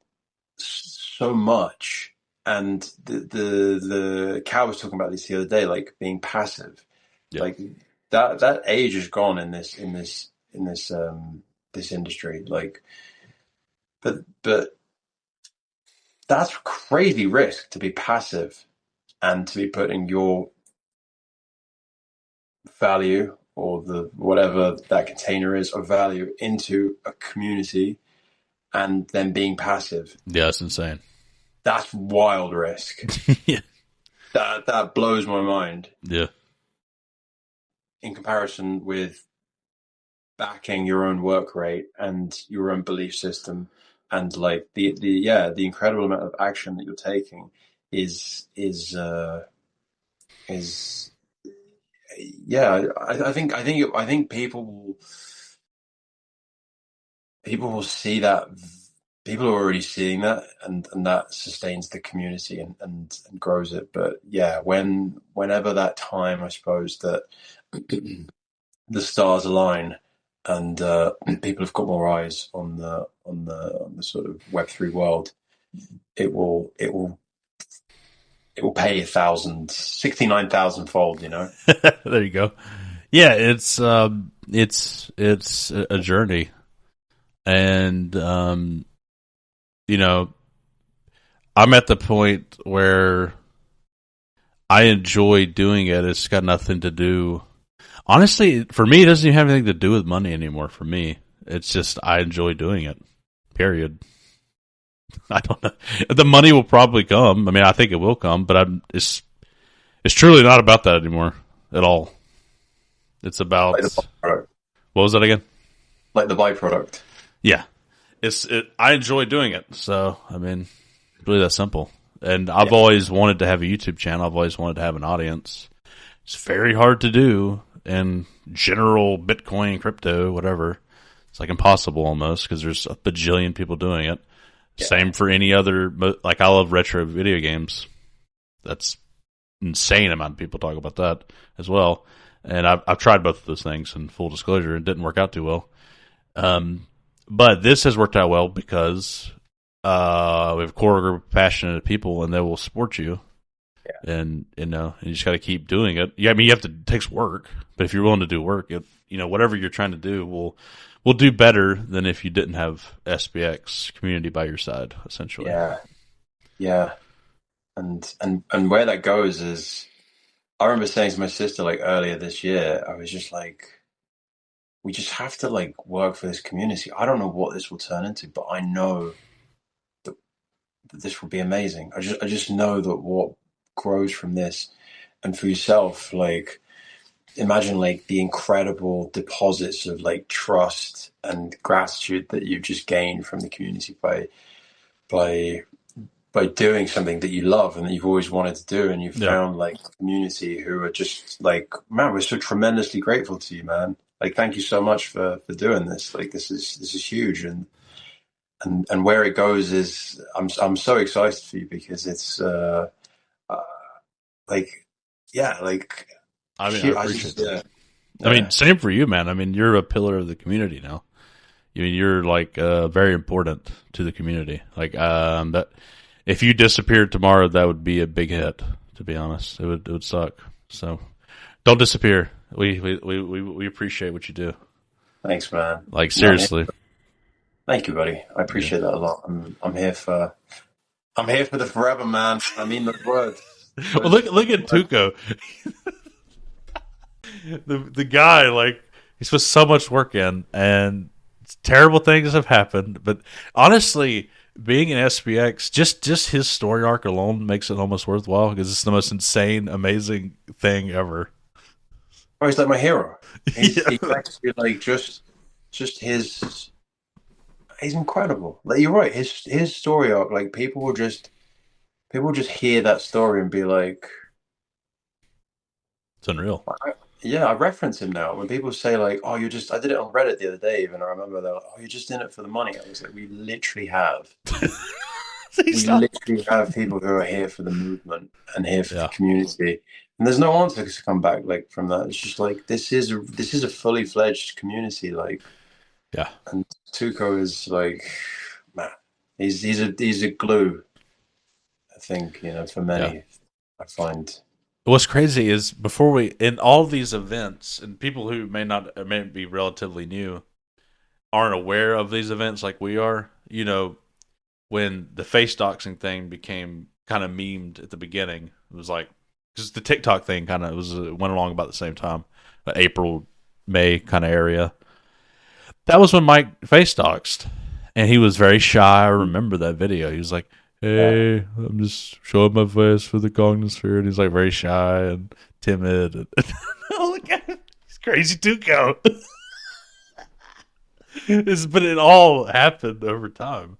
so much, and the Cal was talking about this the other day, like being passive. Yeah. Like that age is gone in this this industry. Like, but that's crazy risk to be passive and to be putting your value or the whatever that container is of value into a community and then being passive. Yeah, that's insane. That's wild risk. Yeah. That blows my mind. Yeah. In comparison with backing your own work rate and your own belief system, and like the incredible amount of action that you're taking is I think people will see that. People are already seeing that, and that sustains the community and grows it. But yeah, whenever that time, I suppose that the stars align and people have got more eyes on the sort of Web3 world, it will pay 69,000 fold. There you go. Yeah, it's a journey, and I'm at the point where I enjoy doing it. It's got nothing to do. Honestly, for me, it doesn't even have anything to do with money anymore. For me, it's just I enjoy doing it. Period. I don't know. The money will probably come. I mean, I think it will come, but it's truly not about that anymore at all. It's about what was that again? Like the byproduct. Yeah, I enjoy doing it. So I mean, really that simple. And I've always wanted to have a YouTube channel. I've always wanted to have an audience. It's very hard to do in general Bitcoin, crypto, whatever. It's like impossible almost because there's a bajillion people doing it. Yeah. Same for any other, like I love retro video games. That's insane amount of people talk about that as well. And I've tried both of those things in full disclosure. It didn't work out too well. But this has worked out well because we have a core group of passionate people and they will support you. Yeah. And, you just got to keep doing it. Yeah, I mean, it takes work, but if you're willing to do work, whatever you're trying to do will do better than if you didn't have SPX community by your side, essentially. Yeah. Yeah. And where that goes is, I remember saying to my sister like earlier this year, I was just like, we just have to like work for this community. I don't know what this will turn into, but I know that this will be amazing. I just know that what grows from this, and for yourself, like imagine like the incredible deposits of like trust and gratitude that you've just gained from the community by doing something that you love and that you've always wanted to do, and you've found like a community who are just like, man, we're so tremendously grateful to you, man. Like, thank you so much for doing this. Like, this is huge, and where it goes is I'm so excited for you because it's uh like yeah, like I mean, I I appreciate just that. I mean, yeah. same for you, man. I mean, you're a pillar of the community now. I mean, you're like very important to the community. Like that, if you disappeared tomorrow, that would be a big hit. To be honest, it would suck. So don't disappear. We appreciate what you do. Thanks, man. Like No, I'm here. seriously, Thank you, buddy. I yeah. appreciate that a lot. I'm here for the forever, man. I mean those words. Well, look Those at words. Tuco, the guy. Like he's put so much work in, and terrible things have happened. But honestly, being an SPX, just his story arc alone makes it almost worthwhile because it's the most insane, amazing thing ever. Oh, he's like my hero. He's Yeah, actually like just his. He's incredible. Like you're right. His story arc. Like people just hear that story and be like, it's unreal. yeah, I reference him now. When people say like, "Oh, you're just," I did it on Reddit the other day, even. I remember they're like, "Oh, you're just in it for the money." I was like, we He's not. literally have people who are here for the movement and here for the Yeah, community, and there's no answer to come back like from that. It's just like this is a fully fledged community, like, yeah, and Tuco is like, man, he's a glue. I think for yeah. many, I find. What's crazy is before we in all these events, and people who may be relatively new aren't aware of these events like we are. When the face doxing thing became kind of memed at the beginning, it was like because the TikTok thing kind of went along about the same time, April, May kind of area. That was when Mike face doxed, and he was very shy. I remember that video. He was like, Yeah, "Hey, I'm just showing my face for the Cognosphere," and he's like very shy and timid. And oh, look at him. He's crazy Tuco. But it all happened over time,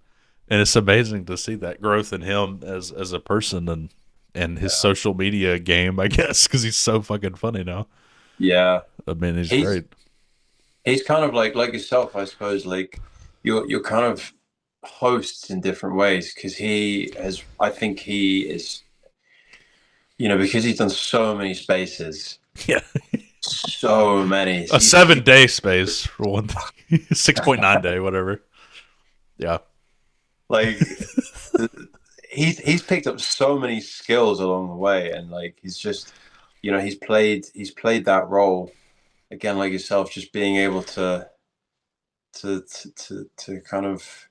and it's amazing to see that growth in him as a person and his yeah, social media game. I guess because he's so fucking funny now. yeah. I mean, he's He's great. he's kind of like yourself, I suppose. Like you're kind of hosts in different ways because he has. I think he is. Because he's done so many spaces, Yeah, so many. a 7 day space for one thing, 6.9 day, whatever. Yeah, Like he's picked up so many skills along the way, and like he's just, he's played that role again, like yourself, just being able to kind of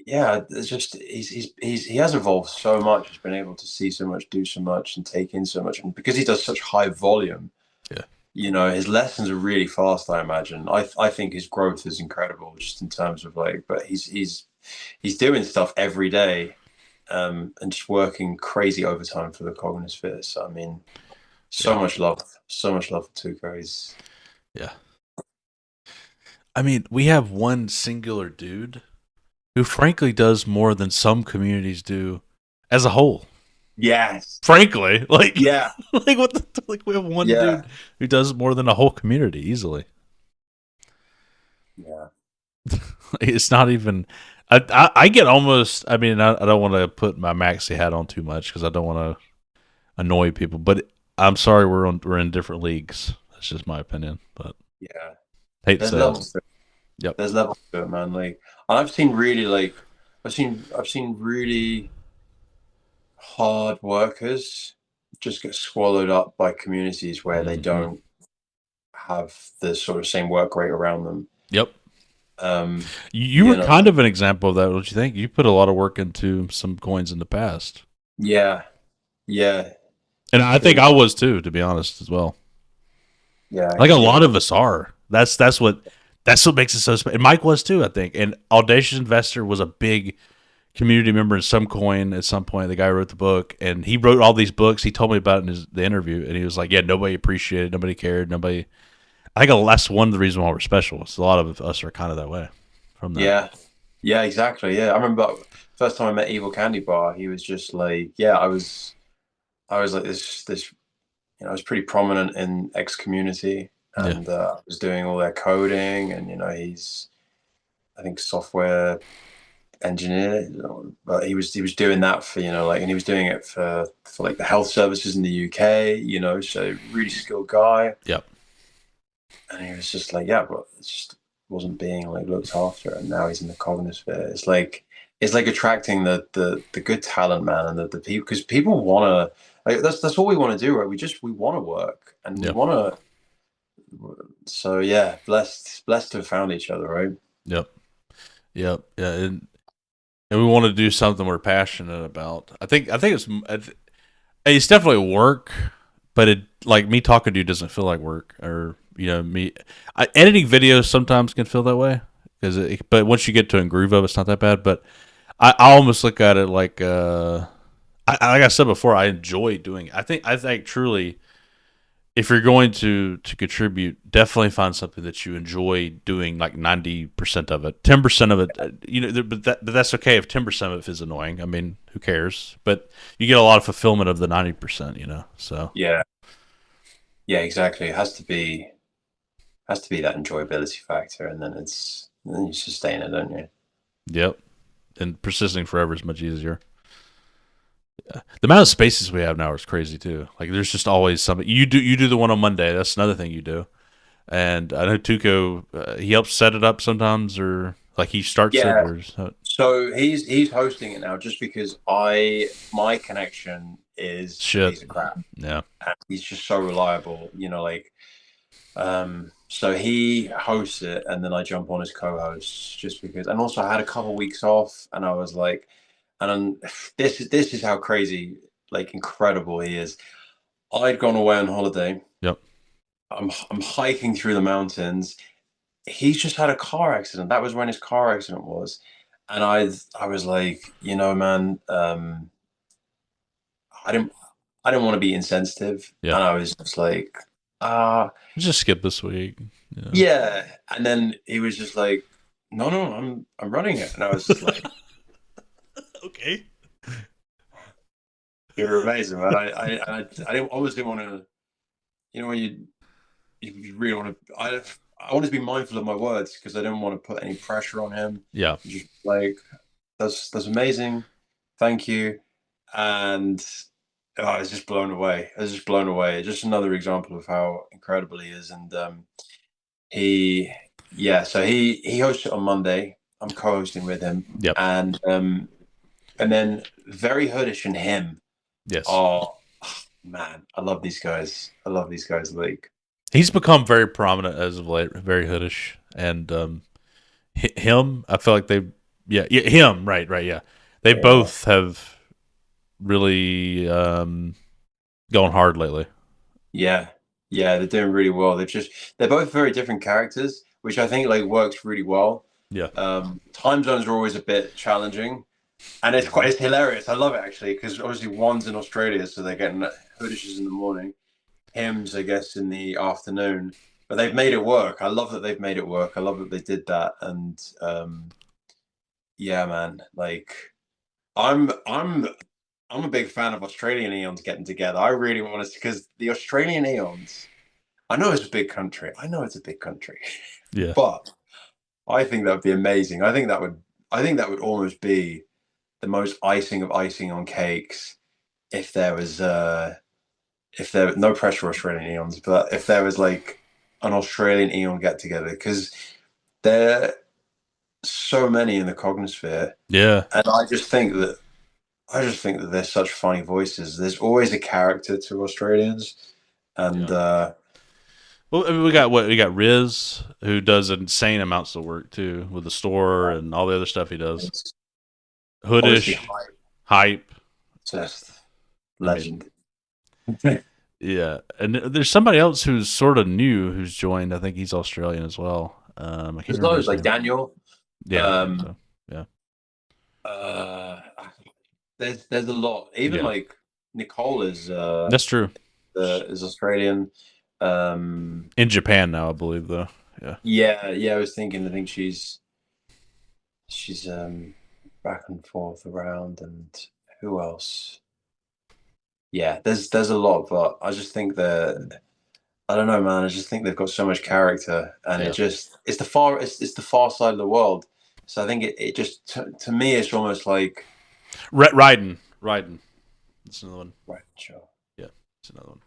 yeah, it's just he has evolved so much. He's been able to see so much, do so much, and take in so much, and because he does such high volume. yeah, His lessons are really fast, I imagine. I think his growth is incredible just in terms of like, but he's doing stuff every day, and just working crazy overtime for the Cognosphere. So I mean, yeah, so much love for Tuco. He's yeah. I mean, we have one singular dude who, frankly, does more than some communities do as a whole. yes, Frankly, like, yeah, like what? Like we have one yeah, dude who does more than a whole community easily. yeah, It's not even. I get almost. I mean, I don't want to put my maxi hat on too much because I don't want to annoy people. But I'm sorry, we're in different leagues. That's just my opinion. But yeah. hate to There's say it. levels to it. Yep. There's levels to it, man. Like, and I've seen really like, I've seen really hard workers just get swallowed up by communities where they Hmm. don't have the sort of same work rate around them. Yep. Um, You were you know, kind of an example of that. Don't you think? You put a lot of work into some coins in the past, yeah, yeah, and I think it, I was too, to be honest, as well. yeah, I Like can a see lot that. of us are. That's what makes it so special. And Mike was too, I think. And Audacious Investor was a big community member in some coin at some point. The guy who wrote the book, and he wrote all these books. He told me about it in the interview, and he was like, "Yeah, nobody appreciated, nobody cared, nobody." I think that's one of the reasons why we're special. So a lot of us are kind of that way from that. Yeah, yeah, exactly. Yeah, I remember first time I met Evil Candy Bar. He was just like, yeah, I was like this, I was pretty prominent in X community. Yeah. and was doing all their coding, and he's, I think, software engineer, but he was doing that for, like, and he was doing it for like the health services in the UK, so really skilled guy. Yep. And he was just like, yeah, but it just wasn't being like looked after, and now he's in the cognisphere. It's like attracting the good talent, man, and the people, because people want to, like, that's all we want to do, right? We want to work, and we Yep. want to. So yeah, blessed to have found each other, right? Yep. Yep. Yeah. And we want to do something we're passionate about. I think it's definitely work, but it, like, me talking to you doesn't feel like work, or me editing videos sometimes can feel that way, but once you get to a groove of it, it's not that bad. But I almost look at it like like I said before, I enjoy doing it. I think truly, if you're going to contribute, definitely find something that you enjoy doing, like 90% of it. 10% of it, but that's okay if 10% of it is annoying. I mean, who cares? But you get a lot of fulfillment of the 90%. So Yeah, yeah, exactly. It has to be that enjoyability factor, and then you sustain it, don't you? yep. And persisting forever is much easier. The amount of spaces we have now is crazy too. Like, there's just always something. You do the one on Monday. That's another thing you do. And I know Tuco, he helps set it up sometimes, or like he starts it, Yeah. or So he's hosting it now, just because my connection is a shit. piece of crap. Yeah. And he's just so reliable, like, so he hosts it, and then I jump on as co-host, just because. And also, I had a couple weeks off, and I was like, and this is how crazy, like, incredible he is. I'd gone away on holiday. Yep. I'm hiking through the mountains. He's just had a car accident. That was when his car accident was. And I was like, man, I didn't I didn't want to be insensitive. Yeah. And I was just like, ah, Just skip this week. Yeah. yeah. And then he was just like, no, no, I'm running it. And I was just like, Okay. you're amazing, man. I didn't always didn't want to, when you really want to, I wanted to be mindful of my words, because I didn't want to put any pressure on him. Yeah. Just like, that's amazing. Thank you. And I was just blown away. I was just blown away. Just another example of how incredible he is. And he, yeah, so he hosts it on Monday. I'm co-hosting with him, Yep. and then Very Hoodish and him Yes. are, man. I love these guys. I love these guys. Like, He's become very prominent as of late, very hoodish, and him. I feel like yeah, him, right, yeah. They yeah, both have really going hard lately. yeah, yeah, they're doing really well. They're both very different characters, which I think, like, works really well. Yeah. Time zones are always a bit challenging, and it's hilarious. I love it, actually, because obviously one's in Australia, so they're getting hoodishes in the morning, hymns, I guess, in the afternoon. But they've made it work. I love that they've made it work. I love that they did that. And yeah, man, like, I'm I'm a big fan of Australian Eons getting together. I really want to, because the Australian Eons, I know it's a big country. I know it's a big country, Yeah. but I think that would be amazing. I think that would almost be the most icing of icing on cakes, if there was no pressure Australian Eons, but if there was like an Australian Eon get together, because there are so many in the cognosphere, Yeah. and I just think that they're such funny voices. There's always a character to Australians, and Yeah. Well, I mean, we got Riz, who does insane amounts of work too with the store and all the other stuff he does. it's obviously Hoodish, Hype, hype. just I mean, legend. There's yeah. And there's somebody else who's sort of new who's joined. I think he's Australian as well. I can't remember those his like name. Daniel. Yeah, I think Um, so. Yeah. uh, there's a lot. Even Yeah. like Nicole That's true. is Australian. Um, In Japan now, I believe, though. Yeah. yeah, yeah. I think she's back and forth around, and who else? Yeah, there's a lot, but I just think that I don't know, man. I just think they've got so much character, and Yeah. it's the far side of the world. So I think it just to me it's almost like Riding. That's another one. right, sure. Yeah, it's another one.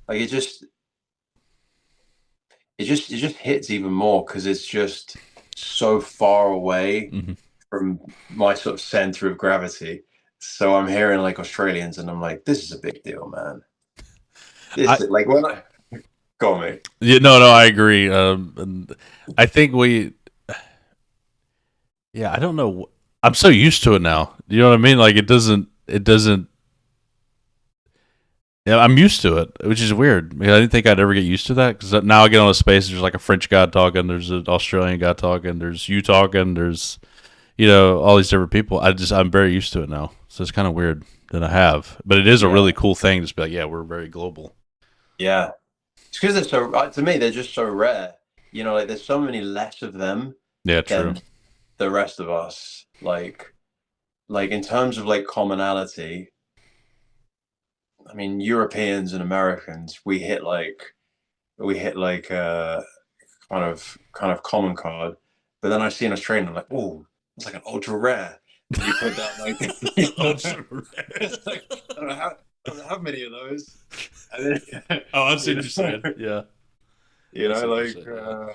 Like it just hits even more because it's just so far away Mm-hmm. from my sort of center of gravity. So I'm hearing like Australians, and I'm like, this is a big deal, man. I This is like when I go on, mate. Yeah, no, I agree. And I think we, yeah, I don't know. I'm so used to it now. You know what I mean? Like it doesn't. Yeah, I'm used to it, which is weird. I didn't think I'd ever get used to that because now I get on a space. There's like a French guy talking. There's an Australian guy talking. There's you talking. There's all these different people. I'm very used to it now. So it's kind of weird that I have, but it is a Yeah, really cool thing to just be like, yeah, we're very global. yeah. It's because they're so to me they're just so rare. Like there's so many less of them Yeah, true. than the rest of us. Like in terms of like commonality, I mean Europeans and Americans, we hit like kind of common card. But then I see an Australian, I'm like, oh, it's like an ultra rare. And you put that like Ultra it's like I don't have many of those. And then Oh, I see you what you're saying. know, Yeah, you I know, see what you're like saying. Yeah.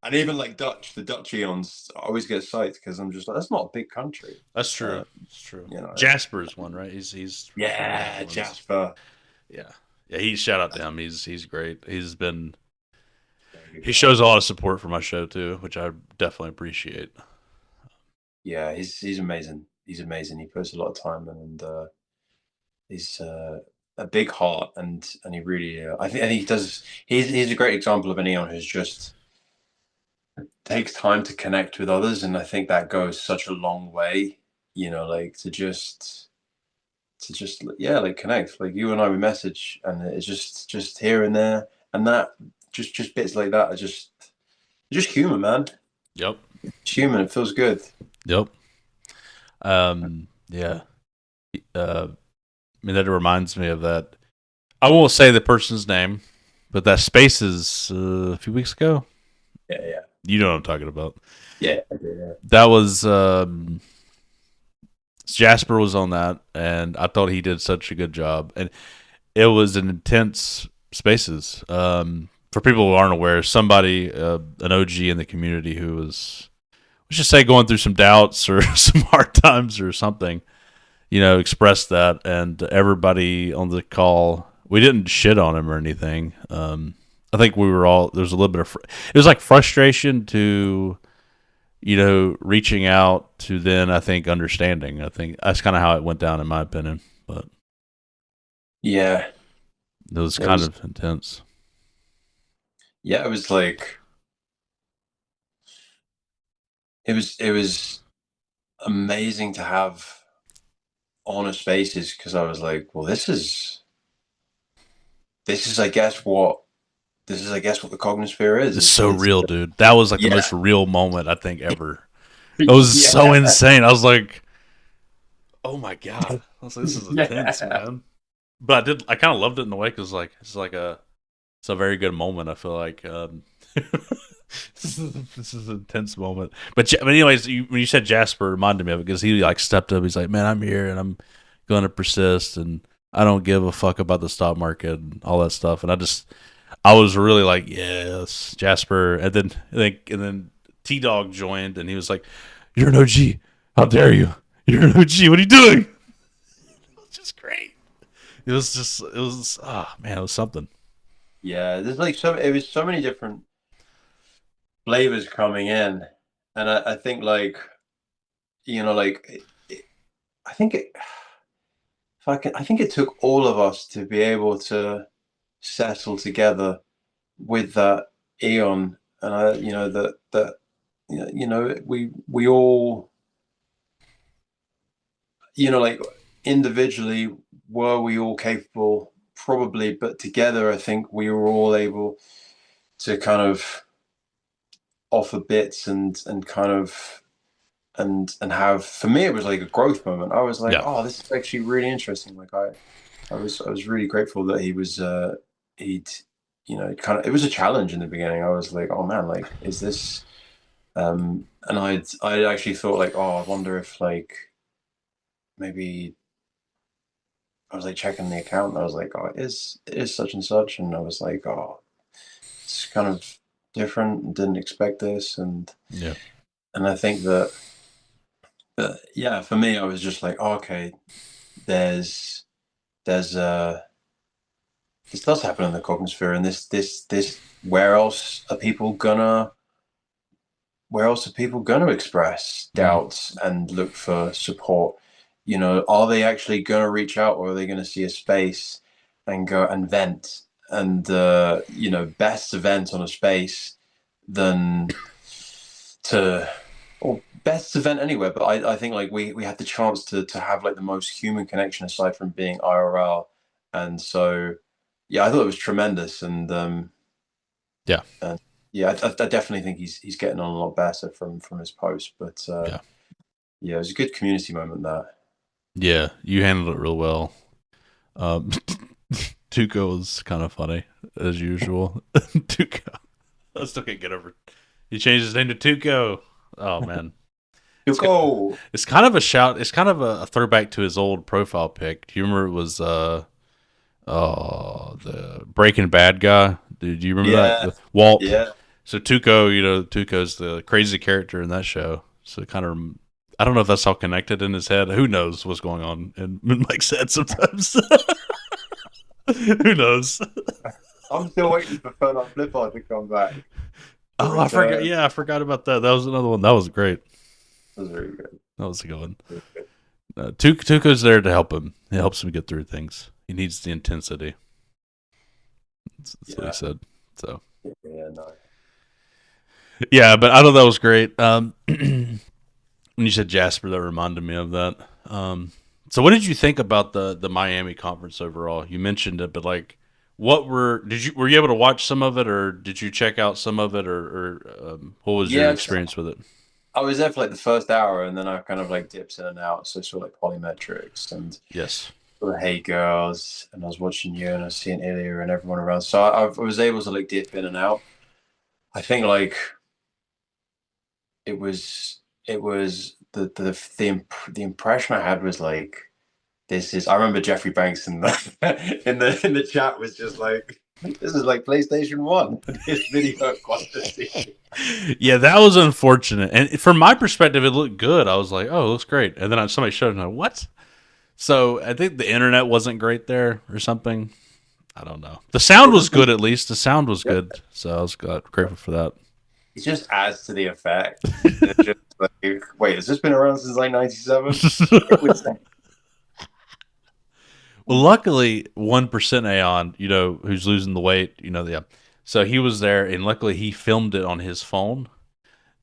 and even like the Dutch Eons, I always get psyched because I'm just like, that's not a big country. That's true. Uh, That's true. you know, Jasper's one, right? He's from the yeah, Netherlands. Jasper. Yeah. Yeah, he shout out to him. He's great. Very good He guy. shows a lot of support for my show too, which I definitely appreciate. Yeah, he's amazing. He's amazing. He puts a lot of time in, and he's a big heart, and he really, I think he does. He's a great example of an Eon who's just takes time to connect with others, and I think that goes such a long way. Like to just yeah, like connect. Like you and I, we message, and it's just here and there, and that just bits like that are just human, man. Yep. It's human. It feels good. Yep. Yeah. I mean that reminds me of that. I won't say the person's name, but that Spaces a few weeks ago. Yeah, yeah, You know what I'm talking about. yeah, I do, yeah. That was Jasper was on that, and I thought he did such a good job. And it was an intense Spaces. For people who aren't aware, somebody, an OG in the community who was, let's just say, going through some doubts or some hard times or something, expressed that, and everybody on the call, we didn't shit on him or anything. I think we were all, there was a little bit of, it was like frustration to, reaching out to then, I think, understanding. I think that's kind of how it went down, in my opinion. But Yeah, it was it kind was. of intense. Yeah, it was like it was amazing to have honest spaces because I was like, well, this is I guess what the cognosphere is. It's It's so it's real, dude. That was like the yeah, most real moment I think ever. It was so yeah, insane. I was like, oh my god. I was like, this is intense, yeah, man. But I kind of loved it in a way because like it's a very good moment. I feel like this is an intense moment. But anyways, when you said Jasper, it reminded me of it because he like stepped up. He's like, man, I'm here and I'm going to persist and I don't give a fuck about the stock market and all that stuff. And I was really like, yes, Jasper. And then T Dog joined and he was like, you're an OG. How dare you? You're an OG. What are you doing? It was just great. Oh man, it was something. yeah. There's like it was so many different flavors coming in, and I think like like I think it. If I think it took all of us to be able to settle together with that Eon, and that we all like individually were we all capable probably, but together I think we were all able to kind of offer bits and kind of and have for me it was like a growth moment. I was like, Yeah. oh, this is actually really interesting. Like I was really grateful that he'd it was a challenge in the beginning. I was like, oh man, like, is this? And I actually thought like, oh, I wonder if like maybe I was like checking the account and I was like, oh, it is such and such, and I was like, oh, it's kind of different. Didn't expect this, Yeah. and I think that yeah, for me, I was just like, oh, okay, there's there's this does happen in the cognosphere, and this where else are people gonna express Mm. doubts and look for support? Are they actually gonna reach out, or are they gonna see a space and go and vent? And best to vent on a space than to or best to vent anywhere. But I think like we had the chance to have like the most human connection aside from being IRL. And so yeah, I thought it was tremendous. Yeah. And yeah, I definitely think he's getting on a lot better from his post. But Yeah. yeah, it was a good community moment there. Yeah. You handled it real well. Um, Tuco was kind of funny as usual. Tuco, I still can't get over. He changed his name to Tuco. Oh man, You it's go. it's kind of a shout. It's kind of a throwback to his old profile pic. Do you remember it was the Breaking Bad guy? Do you remember that? Yeah, Walt. yeah. So Tuco, Tuco's the crazy character in that show. So kind of, I don't know if that's all connected in his head. Who knows what's going on in Mike's head sometimes. Who knows? I'm still waiting for Fern on Flipper to come back. The Oh, I forgot. return. Yeah, I forgot about that. That was another one. That was great. That was very good. That was a good one. Very good. Tuco's there to help him. He helps him get through things. He needs the intensity. That's what he Yeah, said. So yeah, no. yeah, but I thought that was great. When you said Jasper, that reminded me of that. So what did you think about the Miami conference overall? You mentioned it, but like, were you able to watch some of it, or did you check out some of it, or what was your Yeah, experience with it? I was there for like the first hour, and then I kind of like dipped in and out. So I saw like Polymetrics and Yes. the Hey Girls, and I was watching you, and I was seeing Ilya and everyone around. So I was able to like dip in and out. I think like it was the impression I had was like this is. I remember Jeffrey Banks in the in the chat was just like, this is like PlayStation One. This video quantity. Yeah, that was unfortunate. And from my perspective, it looked good. I was like, "Oh, it looks great." And then somebody showed me, "What?" So I think the internet wasn't great there or something. I don't know. The sound It was good doesn't. at least. The sound was Yeah, good, so I was grateful for that. it just adds to the effect. It's just like, wait, has this been around since like '97? It was. Well, luckily, 1% Aeon, who's losing the weight, yeah. So he was there, and luckily he filmed it on his phone.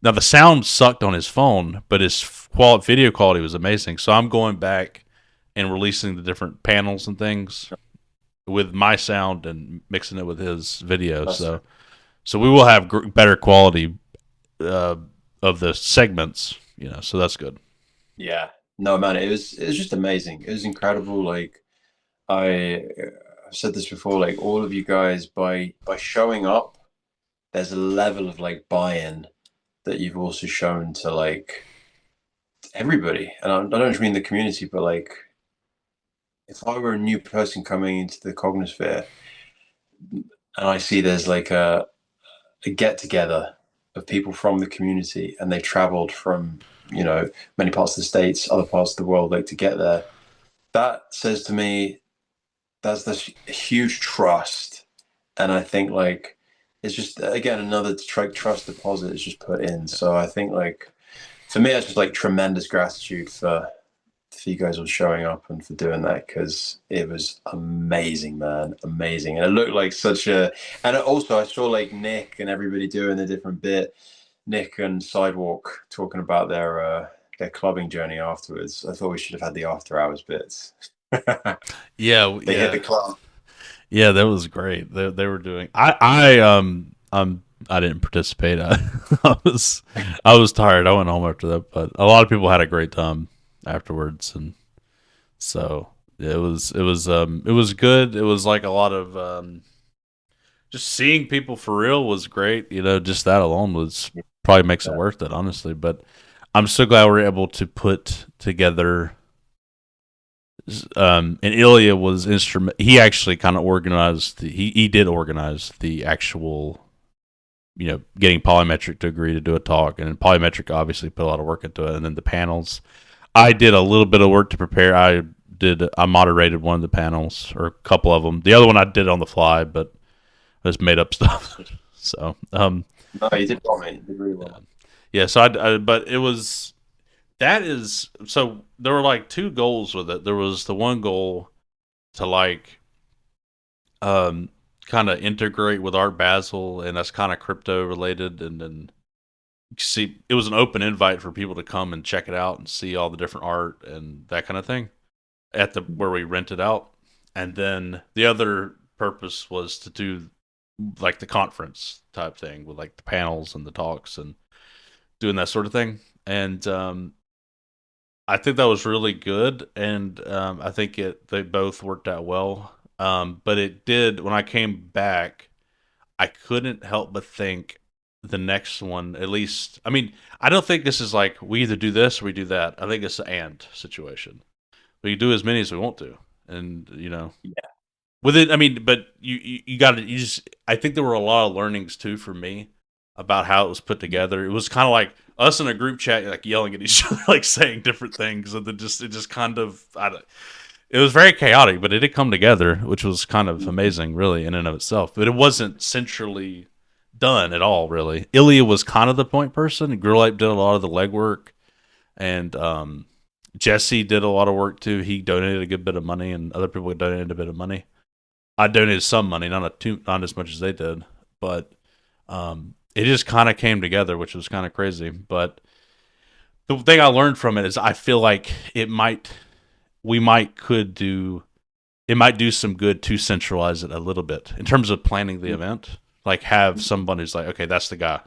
Now the sound sucked on his phone, but his video quality was amazing. So I'm going back and releasing the different panels and things with my sound and mixing it with his video. That's So we will have better quality uh, of the segments, So that's good. yeah. No, man, it was just amazing. It was incredible. Like I've said this before. Like all of you guys, by showing up, there's a level of like buy-in that you've also shown to like everybody. And I don't just mean the community, but like if I were a new person coming into the Cognosphere and I see there's like a get together of people from the community and they traveled from many parts of the states, other parts of the world, like to get there, that says to me that's this huge trust. And I think like it's just again another trust deposit is just put in. So I think like for me it's just like tremendous gratitude for you guys all showing up and for doing that, because it was amazing, man, amazing. And it looked like such a. And also I saw like Nick and everybody doing the different bit. Nick and Sidewalk talking about their clubbing journey afterwards. I thought we should have had the after hours bits. Yeah, They hit the yeah, club. yeah. That was great. They were doing. I didn't participate. I was tired. I went home after that, but a lot of people had a great time afterwards, and so yeah, it was good. It was like a lot of just seeing people for real was great. You know, just that alone was probably makes it Yeah. worth it, honestly. But I'm so glad we're able to put together. And Ilya was instrument. He actually kind of organized. He did organize the actual, getting Polymetric to agree to do a talk, and then Polymetric obviously put a lot of work into it, and then the panels. I did a little bit of work to prepare. I moderated one of the panels or a couple of them. The other one I did on the fly, but I just made up stuff. So No, you did well, mate. You did really well. yeah. So but it was that is so there were like two goals with it. There was the one goal to like um kind of integrate with Art Basel, and that's kind of crypto related, and then see it was an open invite for people to come and check it out and see all the different art and that kind of thing at the where we rented out. And then the other purpose was to do like the conference type thing with like the panels and the talks and doing that sort of thing. And I think that was really good, and I think they both worked out well. But it did when I came back, I couldn't help but think the next one, at least. I mean, I don't think this is like we either do this or we do that. I think it's an and situation. We do as many as we want to, and Yeah. with it. I mean, but you got to you just. I think there were a lot of learnings too for me about how it was put together. It was kind of like us in a group chat, like yelling at each other, like saying different things, and then it just kind of it was very chaotic, but it did come together, which was kind of amazing, really, in and of itself. But it wasn't centrally done at all, really. Ilya was kind of the point person. Gurlipe did a lot of the legwork, and Jesse did a lot of work too. He donated a good bit of money, and other people donated a bit of money. I donated some money, not as much as they did, but it just kind of came together, which was kind of crazy. But the thing I learned from it is I feel like we could do it might do some good to centralize it a little bit in terms of planning the event. Like have someone who's like, okay, that's the guy.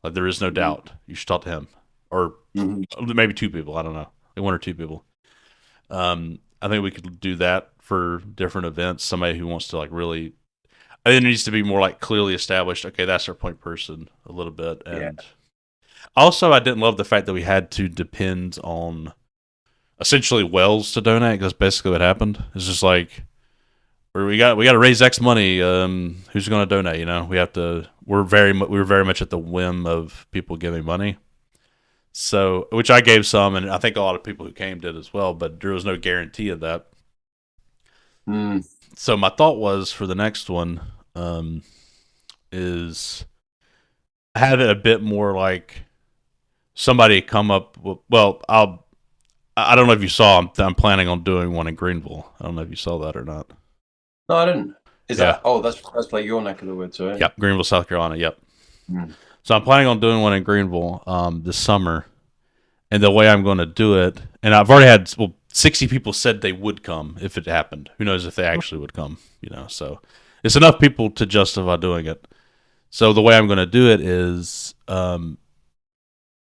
Like there is no doubt. You should talk to him, or Mm-hmm. maybe two people. I don't know, like one or two people. I think we could do that for different events. Somebody who wants to like really. I think it needs to be more like clearly established. Okay, that's our point person a little bit, Yeah. and also I didn't love the fact that we had to depend on essentially Wells to donate. That's basically what happened. It's just like we got to raise X money. Who's going to donate? We have to. We were very much at the whim of people giving money. So, which I gave some, and I think a lot of people who came did as well. But there was no guarantee of that. Mm. So my thought was for the next one is have it a bit more like somebody come up with. Well, I don't know if you saw. I'm planning on doing one in Greenville. I don't know if you saw that or not. No, I didn't. Is Yeah. that? Oh, that's like your neck of the woods, right? Yep. Greenville, South Carolina. Yep. Mm. So I'm planning on doing one in Greenville this summer, and the way I'm going to do it, and I've already had 60 people said they would come if it happened. Who knows if they actually would come? So it's enough people to justify doing it. So the way I'm going to do it is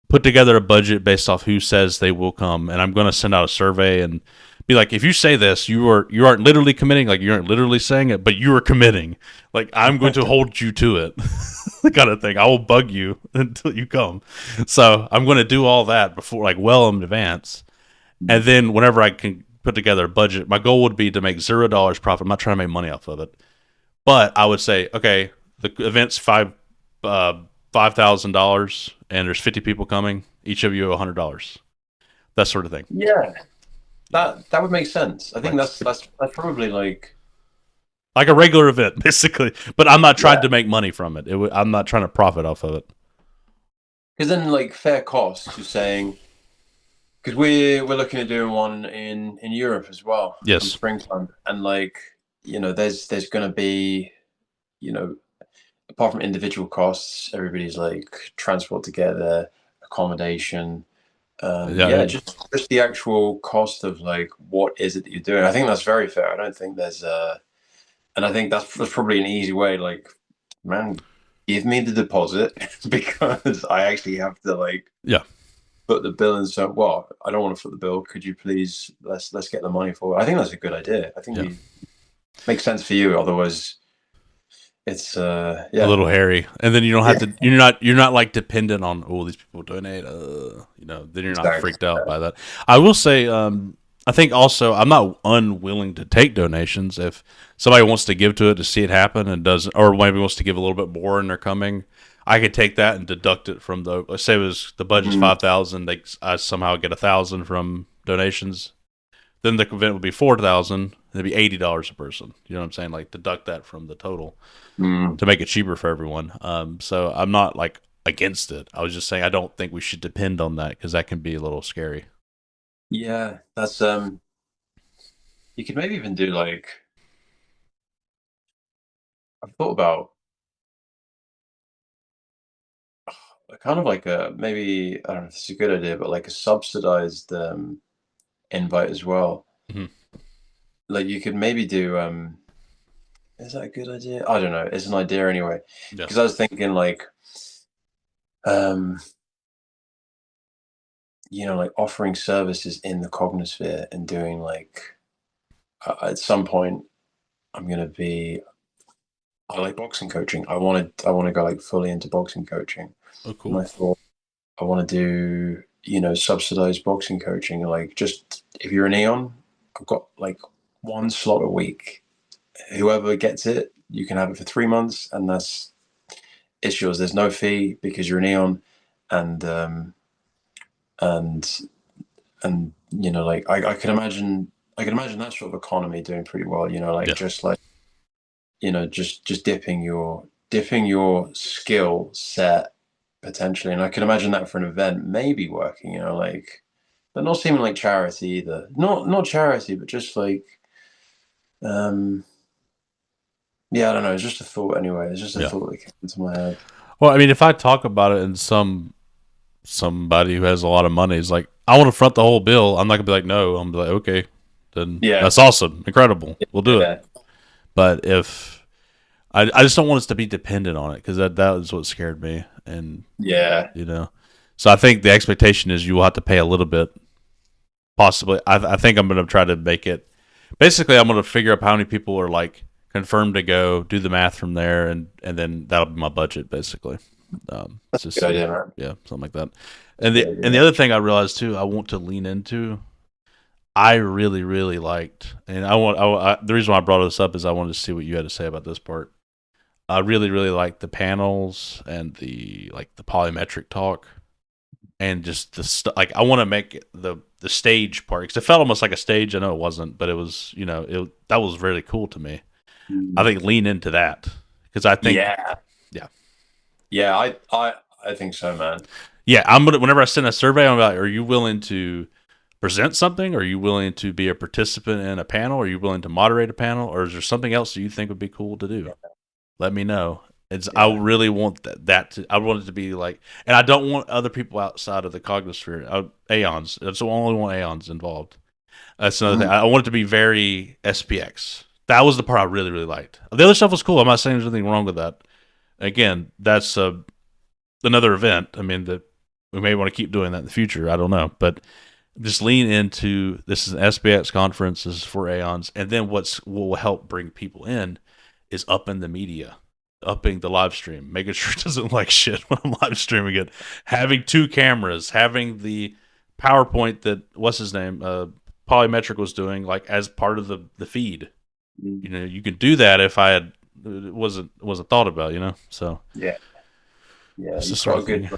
put together a budget based off who says they will come, and I'm going to send out a survey and be like, if you say this, you aren't literally committing, like you aren't literally saying it, but you are committing. Like I'm going to hold you to it, the kind of thing. I will bug you until you come. So I'm going to do all that before, like, well in advance, and then whenever I can put together a budget, my goal would be to make $0 profit. I'm not trying to make money off of it, but I would say, okay, the event's $5,000, and there's 50 people coming. Each of you $100. That sort of thing. Yeah, that would make sense. I think Right. that's probably like Like a regular event, basically. But I'm not trying yeah, to make money from it. I'm not trying to profit off of it. because then like fair costs. You're saying because we're looking at doing one in Europe as well come Yes. springtime, and like there's going to be you know apart from individual costs, everybody's like transport together, accommodation. Yeah. Yeah, just the actual cost of like what is it that you're doing. I think that's very fair. I don't think there's and I think that's probably an easy way. Like, man, give me the deposit because I actually have to like Yeah. foot the bill and so well, I don't want to foot the bill. Could you please let's get the money for it. I think that's a good idea. I think Yeah. you makes sense for you. Otherwise, it's a yeah, little hairy, and then you don't have yeah, to. You're not like dependent on these people donate. Then you're not exactly. freaked out by that. I will say, I think also I'm not unwilling to take donations if somebody wants to give to it to see it happen and doesn't, or maybe wants to give a little bit more and they're coming. I could take that and deduct it from the. Let's say it was the budget's Mm, 5,000. I somehow get 1,000 from donations. Then the event would be 4,000. It'd be $80 a person. You know what I'm saying? Like deduct that from the total mm. to make it cheaper for everyone. So I'm not like against it. I was just saying I don't think we should depend on that because that can be a little scary. Yeah, that's you could maybe even do like I've thought about kind of like a maybe I don't know if it's a good idea, but like a subsidized invite as well. Mm-hmm. Like you could maybe do is that a good idea? I don't know. It's an idea anyway. Yeah. Because I was thinking like um like offering services in the cognosphere and doing like at some point I'm gonna be I like boxing coaching. I want to go like fully into boxing coaching. Oh, And I cool. thought I want to do, subsidized boxing coaching. Like, just if you're an Eon, I've got like one slot a week. Whoever gets it, you can have it for 3 months, and it's yours. There's no fee because you're an Eon, and and like I can imagine that sort of economy doing pretty well. Like Yeah. just like just dipping your skill set potentially, and I can imagine that for an event maybe working. Like, but not seeming like charity either. Not charity, but just like um yeah, I don't know. It's just a thought anyway. It's just a Yeah. thought that came into my head. Well, I mean, if I talk about it and somebody who has a lot of money is like, I want to front the whole bill, I'm not gonna be like, no. I'm gonna be like, okay, then Yeah, that's awesome, incredible, we'll do it. yeah, But if I just don't want us to be dependent on it because that was what scared me, and yeah, you know, so I think the expectation is you will have to pay a little bit. Possibly, I think I'm going to try to make it. Basically, I'm going to figure out how many people are like confirmed to go, do the math from there, and then that'll be my budget basically. Just good see, idea, man. yeah, something like that. That's a And good the idea. other thing I realized too, I want to lean into. I really really liked, and the reason why I brought this up is I wanted to see what you had to say about this part. I really really liked the panels and the polymetric talk and just like I want to make the stage part because it felt almost like a stage. I know it wasn't, but it was that was really cool to me. I Mm. think lean into that because I think Yeah, yeah yeah. I think so, man. yeah I'm gonna whenever I send a survey I'm like, are you willing to present something? Are you willing to be a participant in a panel? Are you willing to moderate a panel? Or is there something else that you think would be cool to do? Let me know. I Yeah. really want I want it to be like, and I don't want other people outside of the cognosphere. Aeons. I just only want Aeons involved. That's another thing. Mm. I want it to be very SPX. That was the part I really really liked. The other stuff was cool. I'm not saying there's anything wrong with that. Again, that's another event. I mean, that we may want to keep doing that in the future. I don't know, but just lean into this is an SPX conference. This is for Aeons, and then what will help bring people in is upping the media, upping the live stream, making sure it doesn't like shit when I'm live streaming it, having two cameras, having the PowerPoint that what's his name, Polymetric was doing like as part of the feed. Mm. You can do that if I had it wasn't thought about. So Yeah, yeah. it's the sort of thing.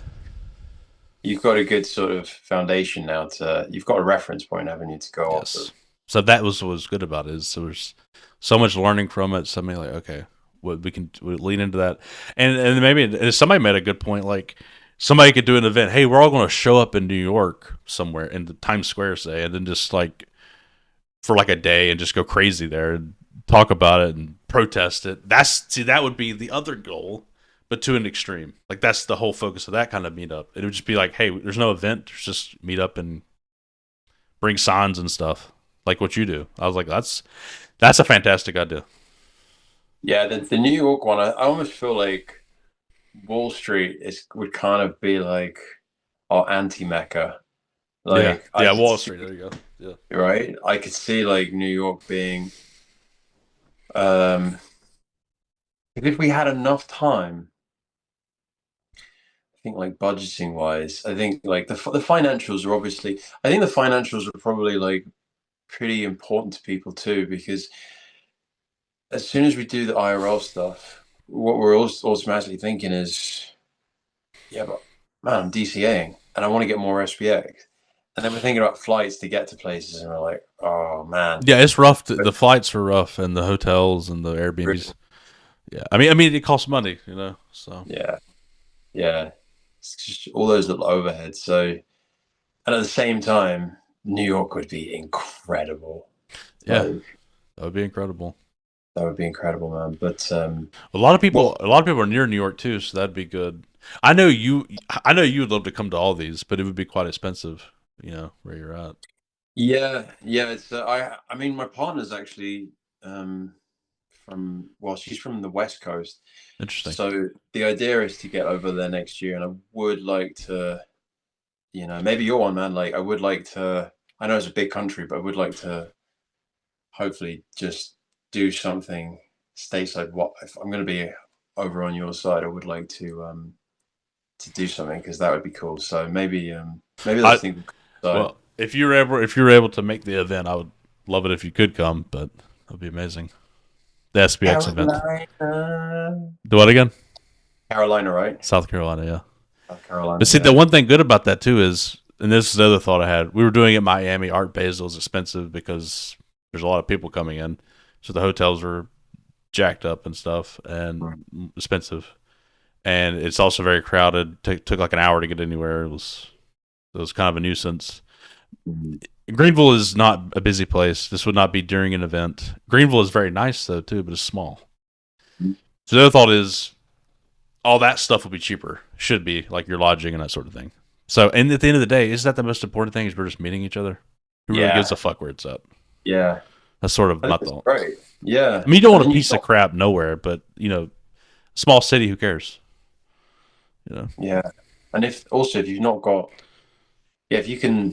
You've got a good sort of foundation now you've got a reference point, haven't you, to go off of. Yes. So that was what was good about it. Is there was so much learning from it. Something like, okay, what we lean into that, and maybe somebody made a good point. Like somebody could do an event. Hey, we're all going to show up in New York somewhere in the Times Square, say, and then just like for like a day and just go crazy there and talk about it and protest it. That would be the other goal, but to an extreme. Like that's the whole focus of that kind of meetup. It would just be like, hey, there's no event. There's just meet up and bring signs and stuff like what you do. I was like, that's a fantastic idea. Yeah, the New York one, I almost feel like Wall Street would kind of be like our anti-Mecca. Yeah, Like I yeah, could Wall see, Street. There you go. Yeah, right? I could see like New York um if we had enough time, I think like budgeting wise, I think like the financials are obviously. I think the financials are probably like pretty important to people too, because as soon as we do the IRL stuff, what we're also automatically thinking is, yeah, but man, I'm DCAing and I want to get more SPX. And then we're thinking about flights to get to places, and we're like, oh man. Yeah, it's rough. The flights are rough, and the hotels and the Airbnbs. Yeah, I mean, it costs money, you know. So Yeah, yeah. It's just all those little overheads. So, and at the same time, New York would be incredible. yeah, Like that would be incredible. that would be incredible, man. But well, A lot of people are near New York too, so that'd be good. I know you. I know you would love to come to all these, but it would be quite expensive. You know where you're at. yeah, yeah. It's I mean, my partner's actually um from well, she's from the West Coast. Interesting. So the idea is to get over there next year, and I would like to, maybe you're one, man. Like I would like to. I know it's a big country, but I would like to hopefully just do something stateside. What if I'm going to be over on your side? I would like to do something because that would be cool. So maybe those I things coincide. Well, if you're able to make the event, I would love it if you could come. But that'd be amazing. The SBX event. Carolina, Do what again? Carolina, right? South Carolina, yeah. South Carolina, But see, the yeah. one thing good about that too is, and this is the other thought I had. We were doing it in Miami. Art Basel is expensive because there's a lot of people coming in, so the hotels are jacked up and stuff and expensive. And it's also very crowded. Took like an hour to get anywhere. It was kind of a nuisance. Mhm. Greenville is not a busy place. This would not be during an event. Greenville is very nice though too, but it's small. So the other thought is all that stuff will be cheaper. Should be like your lodging and that sort of thing. So, and at the end of the day, is that the most important thing? Is we're just meeting each other? Who really gives Yeah, a fuck where it's at? yeah. That's sort of I my think it's thought. great. Yeah, I mean, you don't and want a then you piece of got crap nowhere, but small city, who cares? You know, yeah, and if you've not got if you can,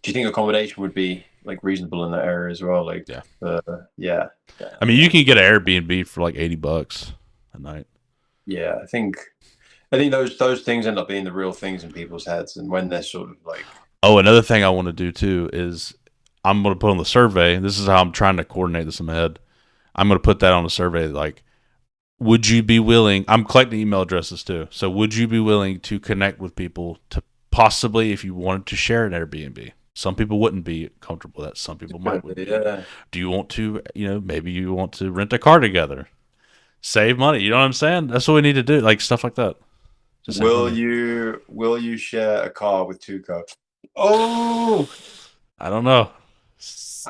do you think accommodation would be like reasonable in that area as well? Like, yeah. yeah, I mean, you can get an Airbnb for like $80 a night. yeah. I think those things end up being the real things in people's heads, and when they're sort of like, Oh, another thing I want to do too is I'm going to put on the survey. This is how I'm trying to coordinate this in my head. I'm going to put that on the survey. Like, would you be willing? I'm collecting email addresses too. So, would you be willing to connect with people to possibly, if you wanted to share an Airbnb? Some people wouldn't be comfortable with that. Some people would be. yeah. Do you want to, maybe you want to rent a car together, save money? You know what I'm saying? That's what we need to do. Like stuff like that. Just save Will money. you share a car with Tuco? Oh, I don't know.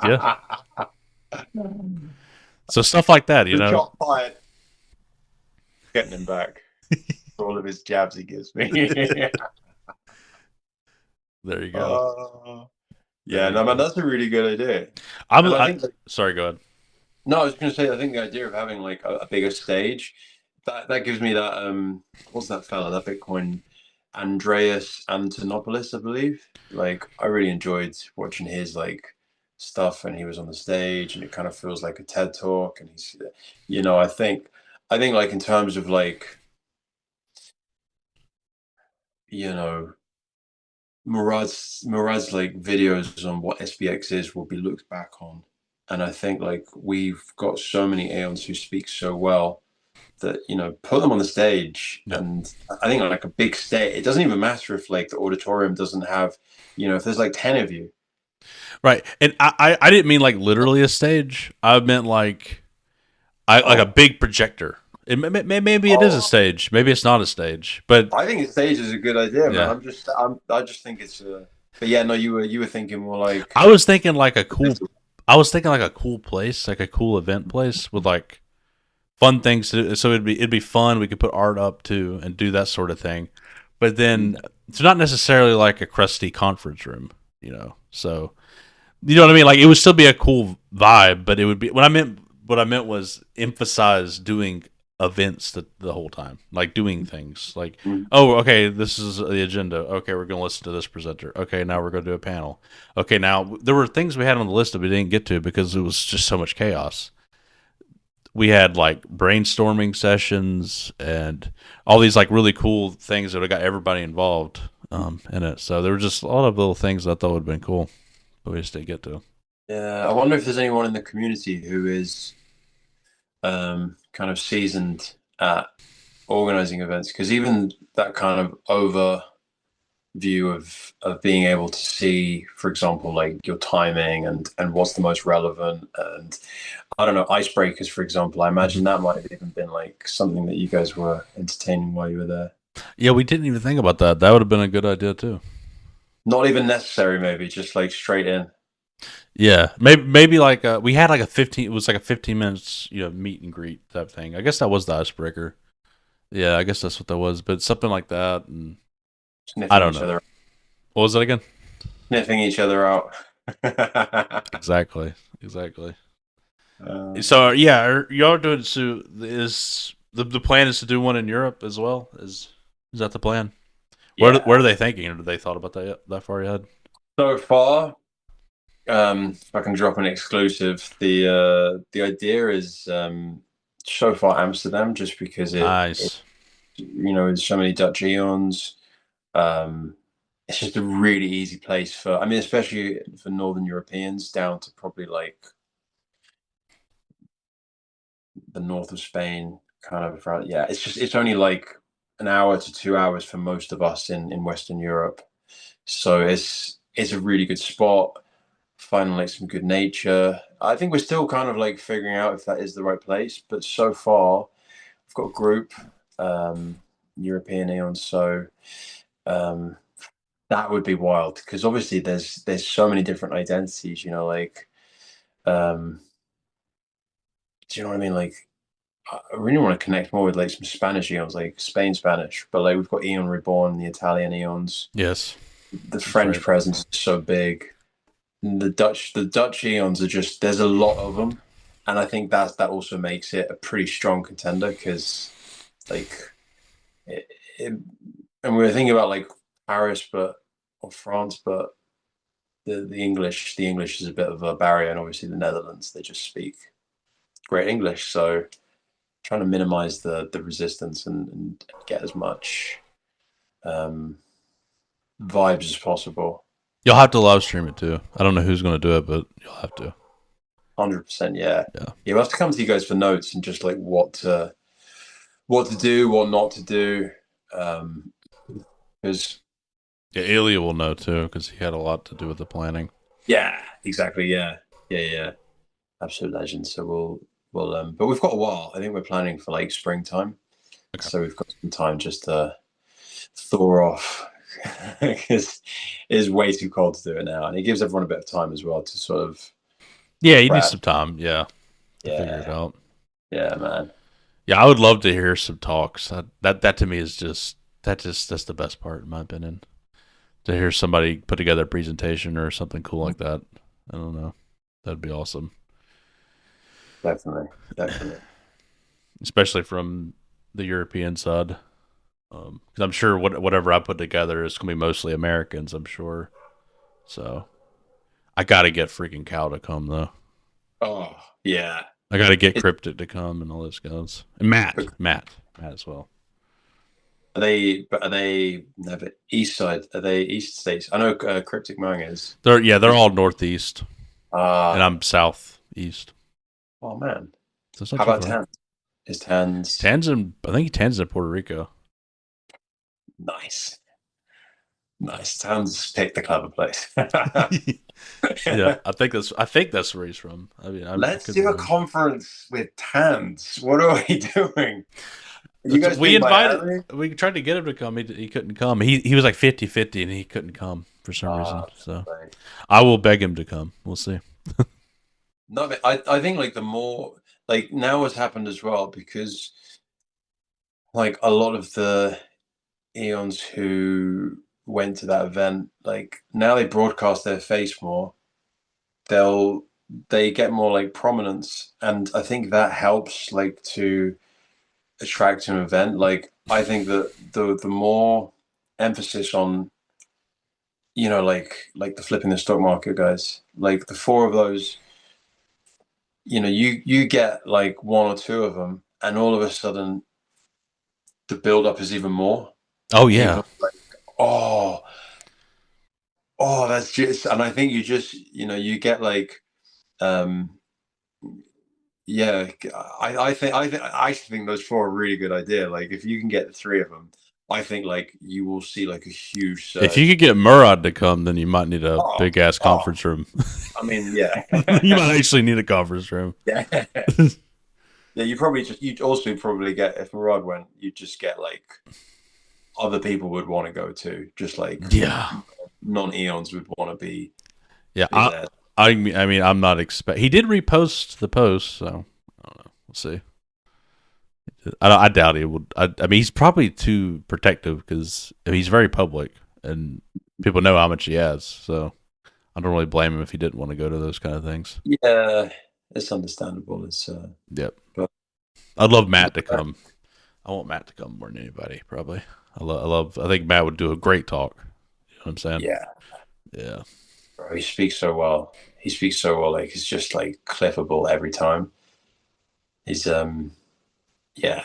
Yeah. the So stuff like that, shot fired. Getting him back for all of his jabs he gives me. There you go. uh, There yeah, you no, man, go. that's a really good idea. I'm. And I think, Sorry. Go ahead. no, I was going to say, I think the idea of having like a bigger stage, that gives me that, what's that fella, that Bitcoin, Andreas Antonopoulos, I believe. Like, I really enjoyed watching his like stuff, and he was on the stage, and it kind of feels like a TED talk. And he's, I think like in terms of like, you know, Murad's like videos on what SBX is will be looked back on. And I think like we've got so many Aeons who speak so well that, put them on the stage. Yeah. And I think on like a big stage, it doesn't even matter if like the auditorium doesn't have, if there's like 10 of you. Right. And I didn't mean like literally a stage. I meant like like a Oh, big projector. Maybe it is a oh, stage. Maybe it's not a stage. But I think a stage is a good idea, man. yeah, I just think it's but yeah, no, you were thinking more like, I was thinking like a cool. I was thinking like a cool place, like a cool event place with like fun things to do. So it'd be fun. We could put art up too and do that sort of thing. But then it's not necessarily like a crusty conference room, So you know what I mean? Like it would still be a cool vibe, but it would be what I meant was emphasize doing events the whole time, like doing things like, oh, okay, this is the agenda. Okay, we're going to listen to this presenter. Okay, now we're going to do a panel. Okay, now there were things we had on the list that we didn't get to because it was just so much chaos. we had like brainstorming sessions and all these like really cool things that got everybody involved in it. So there were just a lot of little things I thought would have been cool, but we just didn't get to. Yeah, I wonder if there's anyone in the community who is kind of seasoned at organizing events, because even that kind of overview of being able to see, for example, like your timing and what's the most relevant, and I don't know, icebreakers, for example. I Mhm. imagine that might have even been like something that you guys were entertaining while you were there. Yeah, we didn't even think about that. That would have been a good idea too. Not even necessary, maybe just like straight in. Yeah, maybe like we had like a 15. It was like a 15 minutes, meet and greet type thing. I guess that was the icebreaker. Yeah, I guess that's what that was. But something like that, and I Sniffing don't each know. other, What was that again? sniffing each other out. Exactly, exactly. uh, So yeah, y'all doing so? Is the plan is to do one in Europe as well? Is that the plan? Where yeah. are they thinking? Or did they thought about that yet, that far ahead? So far, if I can drop an exclusive, the idea is so far Amsterdam, just because it Nice. there's so many Dutch Eons. Um, it's just a really easy place for, I mean, especially for Northern Europeans down to probably like the north of Spain, kind of around, yeah. It's only like an hour to 2 hours for most of us in Western Europe, so it's a really good spot. Finding like some good nature. I think we're still kind of like figuring out if that is the right place, but so far we've got a group, um, European Eons, so um, that would be wild because obviously there's so many different identities, like um, do you know what I mean? Like I really want to connect more with like some Spanish Eons, like Spain Spanish, but like we've got Eon Reborn, the Italian Eons, Yes, the that's French right. presence is so big. The Dutch Eons are just, there's a lot of them, and I think that also makes it a pretty strong contender because like it, it, and we were thinking about like Paris, but or France, but the English is a bit of a barrier, and obviously the Netherlands, they just speak great English, so trying to minimize the resistance and get as much um, vibes as possible. You'll have to live stream it too. I don't know who's going to do it, but you'll have to. 100%, yeah. Yeah. Yeah, we'll have to come to you guys for notes and just like what to do, what not to do. Because Yeah, Ilya will know too because he had a lot to do with the planning. yeah, exactly, yeah, yeah, yeah, absolute legend. So but we've got a while. I think we're planning for like springtime, Okay. so we've got some time just to thaw off because it is way too cold to do it now, and it gives everyone a bit of time as well to sort of Yeah, you need prep. some time. Yeah, to figure it Yeah, out. yeah, man, Yeah, I would love to hear some talks. That to me is that's the best part in my opinion. To hear somebody put together a presentation or something cool like that. I don't know. That'd be awesome, definitely, definitely. especially from the European side. Because I'm sure whatever I put together is gonna be mostly Americans. I'm sure. So I gotta get freaking Cal to come though. Oh, yeah. I gotta get It's, Cryptic to come and all those guys. And Matt as well. are they no, but east side? Are they east states? I know Cryptic Mang is. They're Is all northeast, and ah I'm southeast. oh man. So it's not How too about far. Tans? Is Tans I think Tan's in Puerto Rico. nice? Nice. Tans picked the clever place. Yeah, I think that's where he's from. I mean, I Let's could be do a wrong. conference with Tans. What are we doing? Are you guys We doing invited. Miami? We tried to get him to come. He couldn't come. He was like 50-50 and he couldn't come for some reason. Ah, So right. I will beg him to come. We'll see. No, but I think like the more like now what's happened as well because like a lot of the Eons who went to that event, like now they broadcast their face more. They'll they get more like prominence, and I think that helps like to attract an event. Like I think that the more emphasis on like the flipping the stock market guys, like the four of those, you get like one or two of them, and all of a sudden the build up is even more. Oh yeah. People are like, oh, oh, that's just, and I think you just, you get like, um, yeah, I think those four are a really good idea. Like, if you can get the three of them, I think like you will see like a huge If you surge. could get Murad to come, then you might need a Oh, big ass oh, conference room. I mean, yeah, You might actually need a conference room. yeah, yeah. You'd also probably get if Murad went, you'd just get like other people would want to go too, just like Yeah. non-Eons would want to Yeah. be there. I mean, I'm not expect. He did repost the post, so I don't know. We'll see. I doubt he would. I mean, he's probably too protective because he's very public and people know how much he has. So I don't really blame him if he didn't want to go to those kind of things. Yeah, it's understandable. Yep. But I'd love Matt to come. I want Matt to come more than anybody, probably. I think Matt would do a great talk. You know what I'm saying? yeah, Yeah. bro, he speaks so well. He speaks so well. Like it's just like clippable every time. He's yeah,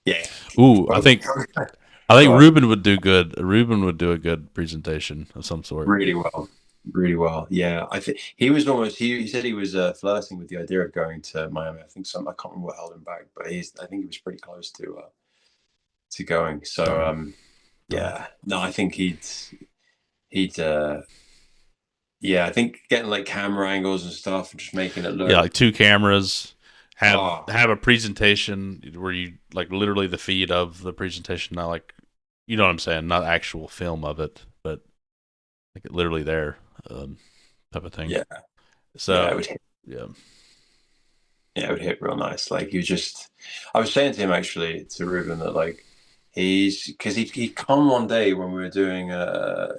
yeah. Ooh, Well, I think go on. Ruben would do good. Ruben would do a good presentation of some sort. Really well, really well. Yeah, I think he was almost. He said he was flirting with the idea of going to Miami. I think some. I can't remember what held him back, but I think he was pretty close to going. So Darn. Darn. yeah, no, I think he'd yeah, I think getting like camera angles and stuff and just making it Yeah, look. like two cameras. Oh, Have a presentation where you like literally the feed of the presentation, not like you know what I'm saying, not actual film of it, but like literally there, type of thing. yeah, yeah, So yeah, it would hit real nice. Like you just, I was saying to him actually to Ruben that like he's because he'd come one day when we were doing a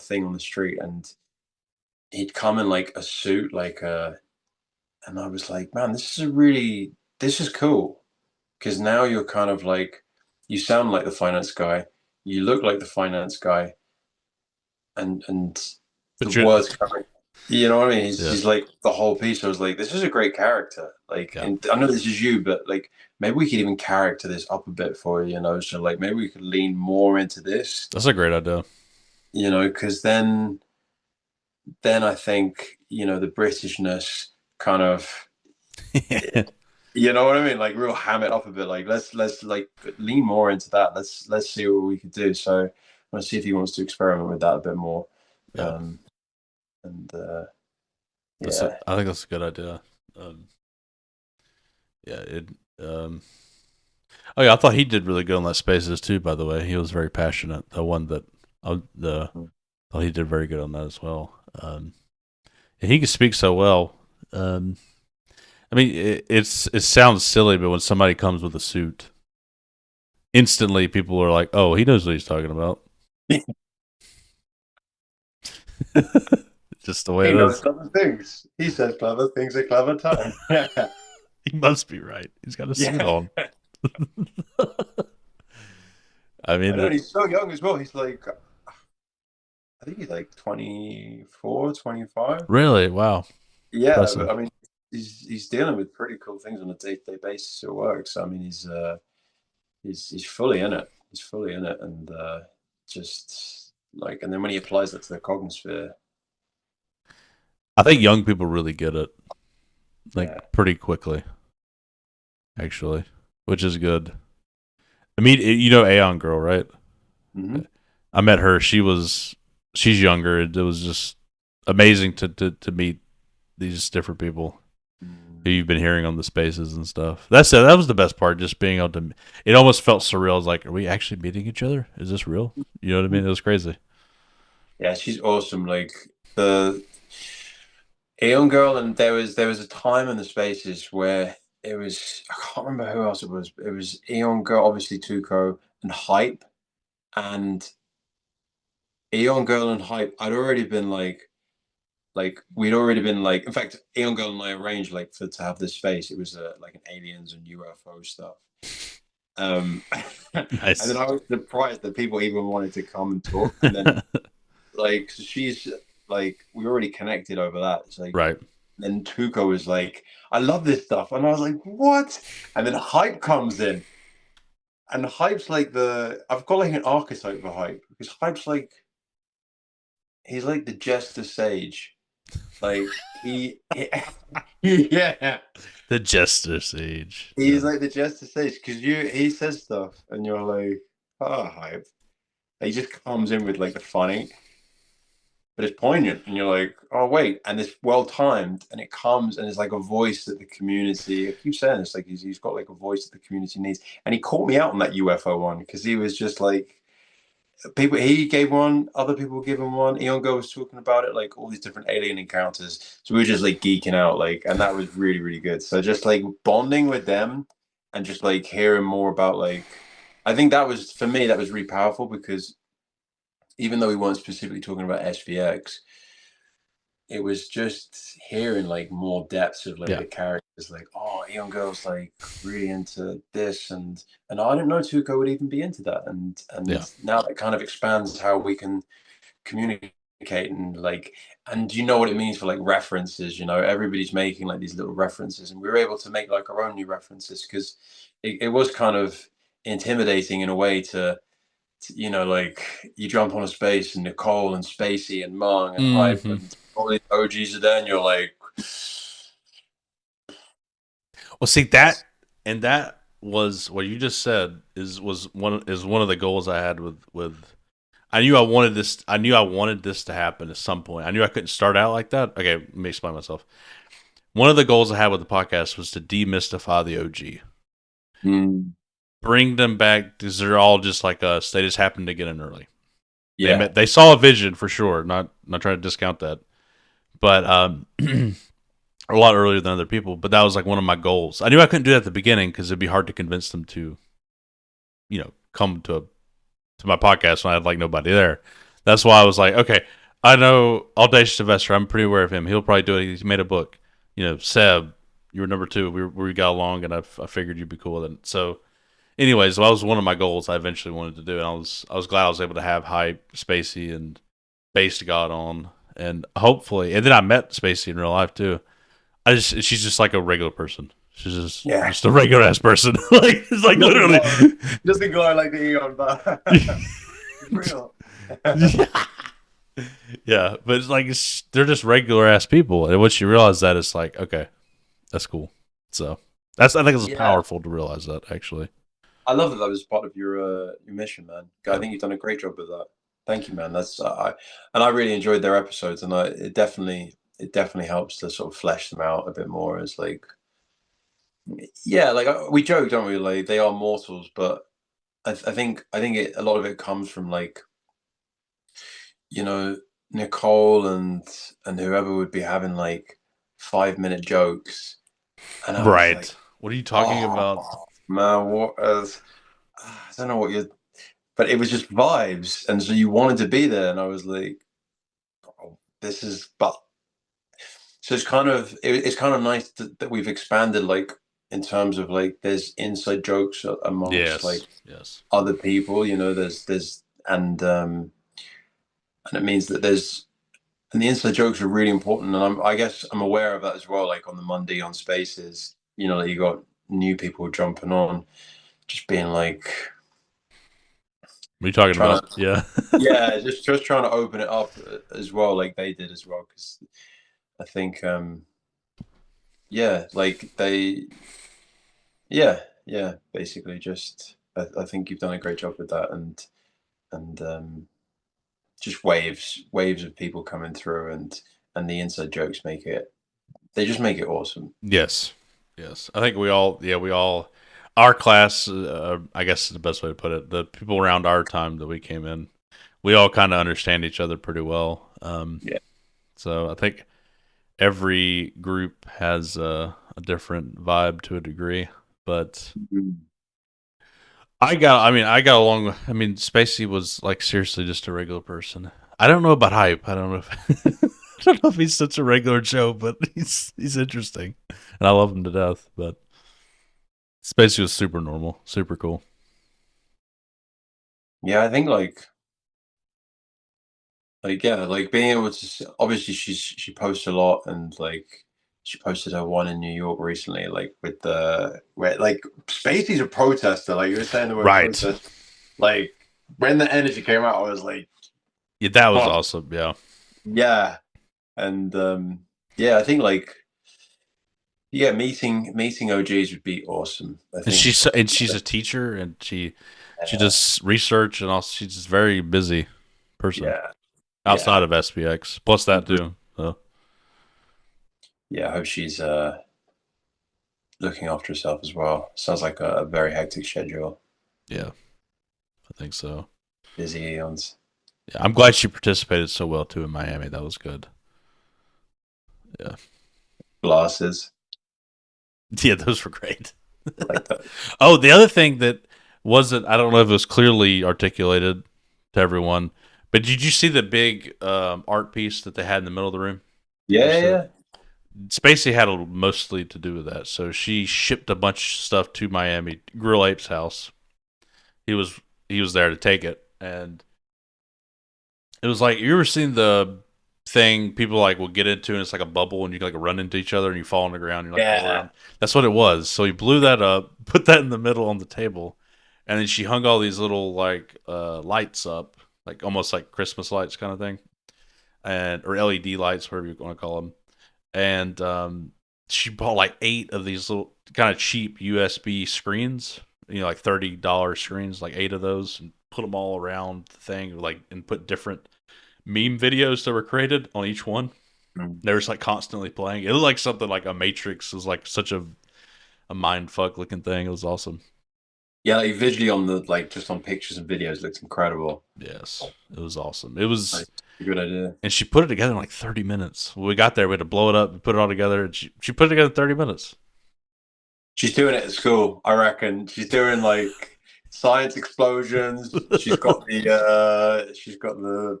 thing on the street and he'd come in like a suit and I was like, man, this is cool because now you're kind of like you sound like the finance guy, you look like the finance guy, and the but you words coming. You know what I mean? yeah He's like the whole piece. I was like, this is a great character. Like, yeah and I know this is you, but like maybe we could even character this up a bit for you, So like maybe we could lean more into this, that's a great idea. because then I think the Britishness kind of you know what I mean? Like real ham it up a bit. Like let's like lean more into that. Let's see what we could do. So I want to see if he wants to experiment with that a bit more. Yeah, Um, and that's yeah, I think that's a good idea. Um, yeah, it. Um, oh yeah, I thought he did really good on that Spaces too. By the way, he was very passionate. The one that the thought he did very good on that as well. And he can speak so well. Um, I mean, it sounds silly, but when somebody comes with a suit, instantly people are like, "Oh, he knows what he's talking about." Just the way he it knows is. clever things. He says clever things at clever time. He must be right. He's got a suit Yeah. on. I I mean, know, and he's so young as well. He's like, I think he's like 24, 25. really, wow, Yeah, but impressive. I mean, he's dealing with pretty cool things on a day-to-day basis at work. So I mean, he's fully in it. He's fully in it, and just like, and then when he applies that to the cognosphere, I think young people really get it like yeah, pretty quickly, actually, which is good. I mean, you know, Aeon girl, right? hmm I met her. She's younger. It was just amazing to meet these different people who you've been hearing on the spaces and stuff. That's it. That was the best part. Just being able to. It almost felt surreal. I was like, are we actually meeting each other? Is this real? You know what I mean? It was crazy. yeah, she's awesome. Like the Eon girl, and there was a time in the spaces where it was I can't remember who else it was. It was Eon girl, obviously Tuco and Hype, and Eon girl and Hype. I'd already been like we'd already been like. In fact, Eon girl and I arranged like for to have this space. It was like an aliens and UFO stuff. Um, and then Nice. I was surprised that people even wanted to come and talk. And then like so she's like we already connected over that. It's like Right. then Tuco was like, I love this stuff. And I was like, what? And then Hype comes in. And Hype's like I've got like an archetype for Hype because Hype's like, he's like the jester sage. Like yeah, The Justice Age. he's Yeah. like the jester sage because he says stuff and you're like, oh, Hype. He just comes in with like the funny, but it's poignant, and you're like, oh wait, and it's well timed, and it comes and it's like a voice that the community. I keep saying this, like he's got like a voice that the community needs, and he caught me out on that UFO one because he was just like people. He gave one, other people give him one. Eon Go was talking about it, like all these different alien encounters. So we were just like geeking out, like, and that was really really good. So just like bonding with them, and just like hearing more about like, I think that was for me that was really powerful because even though we weren't specifically talking about SVX, it was just hearing like more depths of like Yeah. the characters, like, oh, Eon Girl's like really into this, and I didn't know Tuco would even be into that, Yeah. and now that kind of expands how we can communicate, and like, and you know what it means for like references, everybody's making like these little references, and we were able to make like our own new references because it was kind of intimidating in a way to like you jump on a space and Nicole and Spacey and Mung and Hype Hmm. and all these OGs are there, and you're like, Well, see that, and that was what you just said is one of the goals I had with. I knew I wanted this. I knew I wanted this to happen at some point. I knew I couldn't start out like that. Okay, let me explain myself. One of the goals I had with the podcast was to demystify the OG, mm, bring them back because they're all just like us. They just happened to get in early. yeah, They saw a vision for sure. Not trying to discount that, but a lot earlier than other people. But that was like one of my goals. I knew I couldn't do that at the beginning because it'd be hard to convince them to, come to my podcast when I had like nobody there. That's why I was like, okay, I know Audacious Investor. I'm pretty aware of him. He'll probably do it. He's made a book. Seb, you were number two. We got along, and I figured you'd be cool with it. So, anyways, that was one of my goals I eventually wanted to do, and I was glad I was able to have Hype, Spacey, and Base God on, and hopefully, and then I met Spacey in real life too. She's just like a regular person. She's just yeah. just a regular ass person. Like it's like literally. Doesn't glow like the Eon, but real. Yeah, but it's like they're just regular ass people, and once you realize that, it's like okay, that's cool. So I think it's Yeah, powerful to realize that actually. I love that was part of your mission, man. I Yeah, think you've done a great job with that. Thank you, man. And I really enjoyed their episodes, and it definitely helps to sort of flesh them out a bit more as like, yeah, like we joke, don't we? Like they are mortals, but I think a lot of it comes from like you know Nicole and whoever would be having like 5 minute jokes, and I was like, right. What are you talking about? oh man, what is? I don't know what you're, but it was just vibes, and so you wanted to be there, and I was like, oh, this is, but so it's kind of nice that we've expanded like in terms of like there's inside jokes amongst like Yes, yes, other people, there's and it means that there's and the inside jokes are really important, and I guess I'm aware of that as well. Like on the Monday on Spaces, like you got new people jumping on, just being like what are you talking trying about? to, Yeah, yeah, just trying to open it up as well, like they did as well. Because I think, yeah, like yeah, basically, just I think you've done a great job with that, and just waves of people coming through, and the inside jokes they just make it awesome. yes, yes. I think we all, our class. I guess is the best way to put it. The people around our time that we came in, we all kind of understand each other pretty well. Yeah. So I think every group has a different vibe to a degree, but Mhm. I got along. Spacey was like seriously just a regular person. I don't know about Hype. I don't know if I don't know if he's such a regular Joe, but he's interesting, and I love him to death. But Spacey was super normal, super cool. Yeah, I think like yeah, like being able to obviously she posts a lot, and like she posted her one in New York recently, like with the where like Spacey's a protester. Like you were saying the word Right. protest. Like when the energy came out, I was like, Yeah, that was fuck awesome. Yeah. yeah. And yeah, I think like yeah, meeting OGs would be awesome. I And think she's a teacher, and she uh, does research, and also she's just a very busy person yeah, outside yeah, of SPX. Plus that mhm. too. So Yeah. I hope she's looking after herself as well. Sounds like a very hectic schedule. yeah, I think so. Busy Eons. Yeah, I'm glad she participated so well too in Miami. That was good. Yeah, Glasses yeah, those were great. like that. Oh, the other thing that wasn't, I don't know if it was clearly articulated to everyone, but did you see the big art piece that they had in the middle of the room? Did you Yeah, see that? yeah. Spacey had mostly to do with that. So she shipped a bunch of stuff to Miami, Grill Ape's house. He was he was there to take it, and it was like, you ever seen the thing people like will get into, and it's like a bubble, and you like run into each other, and you fall on the ground, and you like roll Yeah. around. That's what it was. So he blew that up, put that in the middle on the table, and then she hung all these little like lights up, like almost like Christmas lights kind of thing, and or LED lights, whatever you want to call them. And she bought like 8 of these little kind of cheap USB screens, like $30 screens, like 8 of those, and put them all around the thing, like, and put different meme videos that were created on each one. Mm. They were just like constantly playing. It looked like something like a Matrix. It was like such a mind fuck looking thing. It was awesome. Yeah, like visually on the like just on pictures and videos looks incredible. Yes, it was awesome. It Like was, a good idea. and she put it together in like 30 minutes. When we got there, we had to blow it up and put it all together. And she put it together in 30 minutes. She's doing it at school, I reckon. She's doing like science explosions. She's got the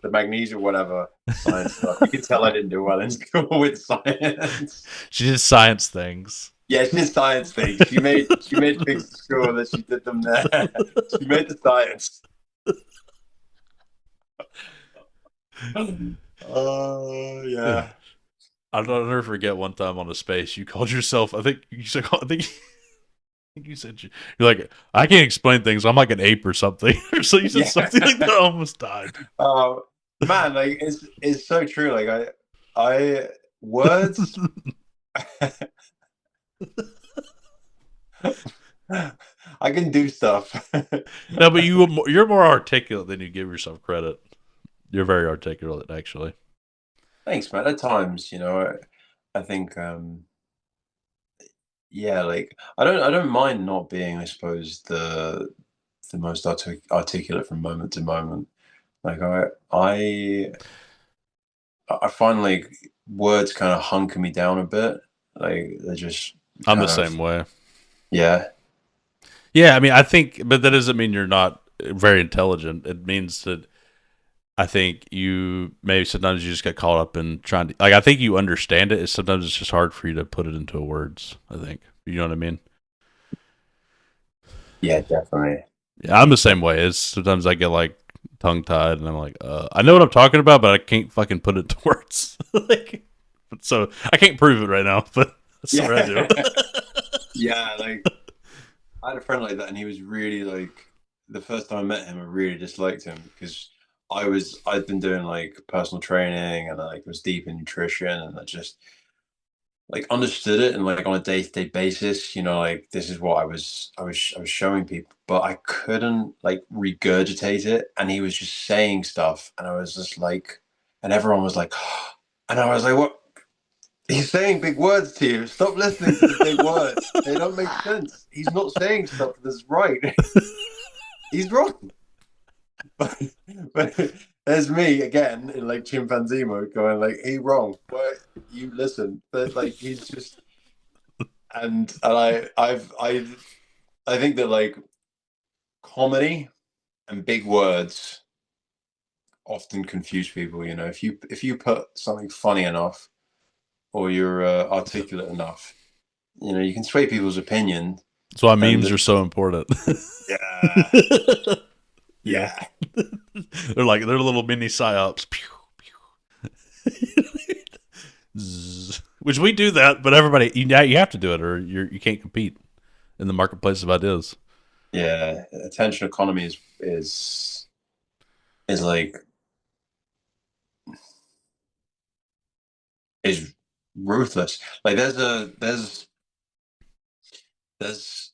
magnesium, whatever science stuff. You can tell I didn't do well in school with science. She did science things. Yeah, she did science things. She made things at school that she did them there. She made the science. Oh yeah. I'll never forget one time on a space you called yourself. I think you said. You said you're like, I can't explain things. I'm like an ape or something. So you said Yeah. something like that. I almost died. Oh man, like it's so true. Like I words I can do stuff. No, but you're more articulate than you give yourself credit. You're very articulate, actually. Thanks, man. At times, I think yeah, like I don't mind not being, I suppose, the most articulate from moment to moment. Like I find like words kind of hunker me down a bit. Like they're just I'm the kind same of way. yeah. Yeah, I mean, I think, but that doesn't mean you're not very intelligent. It means that I think you maybe sometimes you just get caught up in trying to, like, I think you understand it. Sometimes it's just hard for you to put it into words. I think, you know what I mean? Yeah, definitely. Yeah, I'm the same way. It's sometimes I get like tongue tied, and I'm like, I know what I'm talking about, but I can't fucking put it to words. Like, so I can't prove it right now, but that's what I do. Yeah. Yeah, like I had a friend like that, and he was really like the first time I met him, I really disliked him because I'd been doing like personal training and I like was deep in nutrition and I just like understood it and like on a day-to-day basis, like this is what I was showing people, but I couldn't like regurgitate it. And he was just saying stuff, and I was just like, and everyone was like, and I was like, what? He's saying big words to you. Stop listening to the big words. They don't make sense. He's not saying stuff that's right. He's wrong. But there's me again in like chimpanzee mode going like, he wrong. Why you listen? But like he's just and I think that like comedy and big words often confuse people. If you put something funny enough or you're articulate enough, you can sway people's opinion. That's why And memes are so important. yeah, Yeah, yeah, they're little mini psyops. Pew, pew. which we do that, but everybody you have to do it, or you can't compete in the marketplace of ideas. Yeah, attention economy is like is ruthless. Like there's this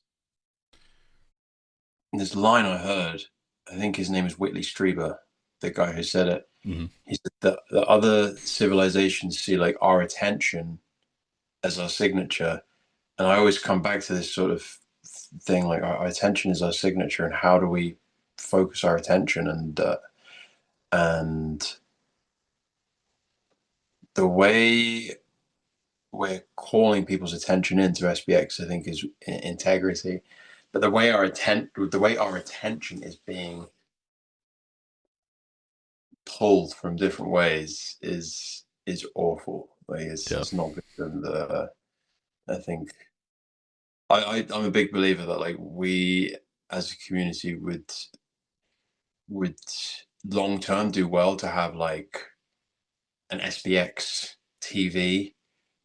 line I heard. I think his name is Whitley Strieber, the guy who said it. Mm-hmm. He said that the other civilizations see like our attention as our signature, and I always come back to this sort of thing like our attention is our signature, and how do we focus our attention and the way we're calling people's attention into SBX, I think, is integrity. But the way our attention is being pulled from different ways is awful. Like Yeah. it's not good. And I think I'm a big believer that like we as a community would long term do well to have like an SBX TV.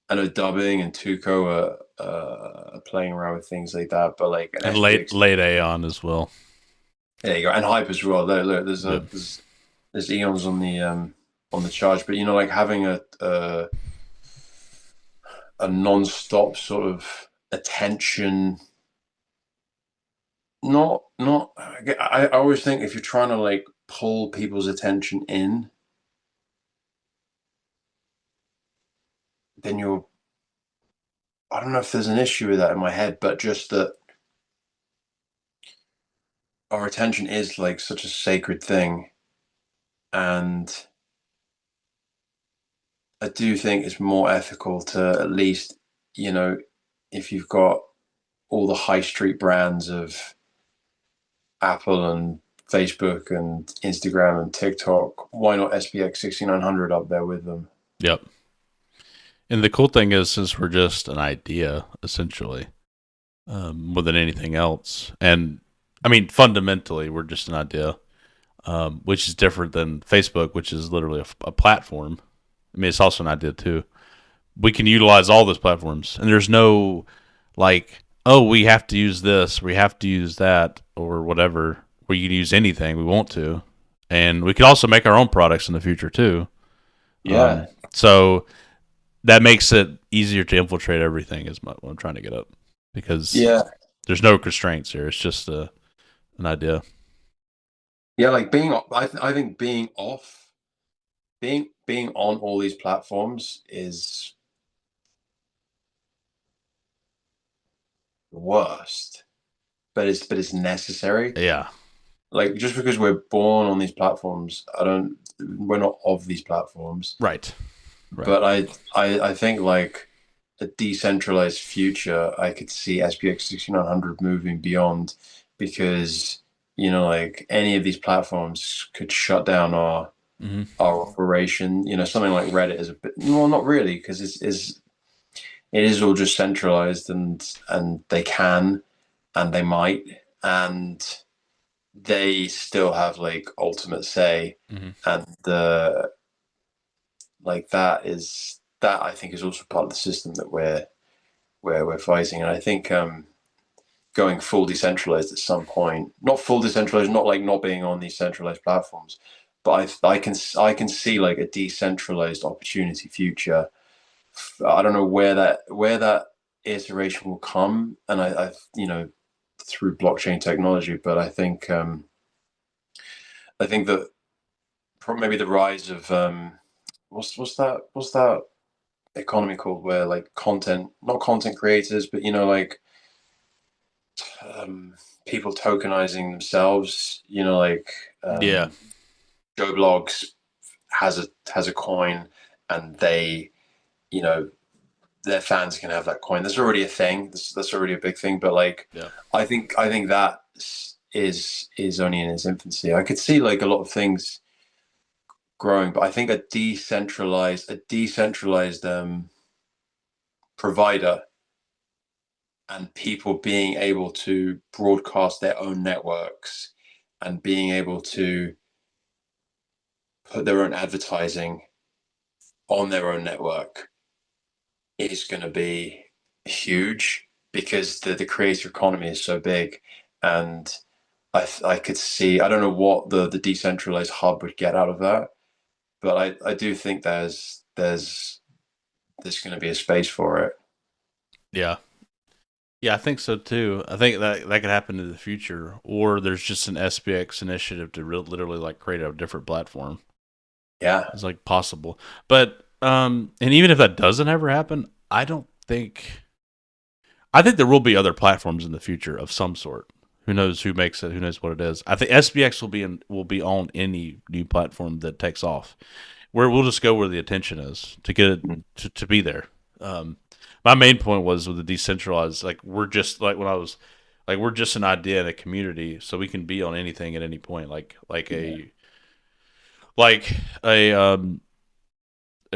I know dubbing and Tuco are playing around with things like that, but like an And SPX, late Aeon as well. there you go, and hype as well. Look, Yep. there's Eons on the charge, but you know, like having a non-stop sort of attention. Not. I always think if you're trying to like pull people's attention in, then you're. I don't know if there's an issue with that in my head, but just that our attention is like such a sacred thing, and I do think it's more ethical to at least, you know, if you've got all the high street brands of Apple and Facebook and Instagram and TikTok, why not SPX 6900 up there with them? Yep. And the cool thing is, since we're just an idea, essentially, more than anything else, and I mean, fundamentally, we're just an idea, which is different than Facebook, which is literally a platform. I mean, it's also an idea too. We can utilize all those platforms, and there's no like, oh, we have to use this, we have to use that, or whatever. We can use anything we want to, and we can also make our own products in the future too. Yeah. So that makes it easier to infiltrate everything. Is what I'm trying to get up, because Yeah. there's no constraints here. It's just an idea. Yeah. Like I think being on all these platforms is the worst, but it's necessary. Yeah. Like just because we're born on these platforms, we're not of these platforms. Right. Right. But I think like a decentralized future, I could see SPX 6900 moving beyond because you know like any of these platforms could shut down Mm-hmm. our operation. You know, something like Reddit is a bit well, not really because it is all just centralized and they can and they might and they still have like ultimate say Mm-hmm. and like that I think is also part of the system that we're fighting. And I think going full decentralized at some point, not full decentralized, not like not being on these centralized platforms, but I can see like a decentralized opportunity future. I don't know where that iteration will come, and I you know through blockchain technology, but I think that maybe the rise of what's that economy called where like content not content creators but you know like people tokenizing themselves you know like Yeah. Joe Blogs has a coin and they you know their fans can have that coin. That's already a thing. That's already a big thing. But like, Yeah. I think that is only in its infancy. I could see like a lot of things growing, but I think a decentralized provider and people being able to broadcast their own networks and being able to put their own advertising on their own network is going to be huge because the creator economy is so big, and I could see, I don't know what the decentralized hub would get out of that, but I do think there's going to be a space for it. Yeah. Yeah, I think so too. I think that could happen in the future, or there's just an SPX initiative to literally like create a different platform. Yeah. It's like possible, but and even if that doesn't ever happen, I don't think. I think there will be other platforms in the future of some sort. Who knows who makes it? Who knows what it is? I think SPX will be on any new platform that takes off. Where we'll just go where the attention is to get it to be there. Um, my main point was with the decentralized, like we're just like when I was like we're just an idea in a community, so we can be on anything at any point, Yeah. like a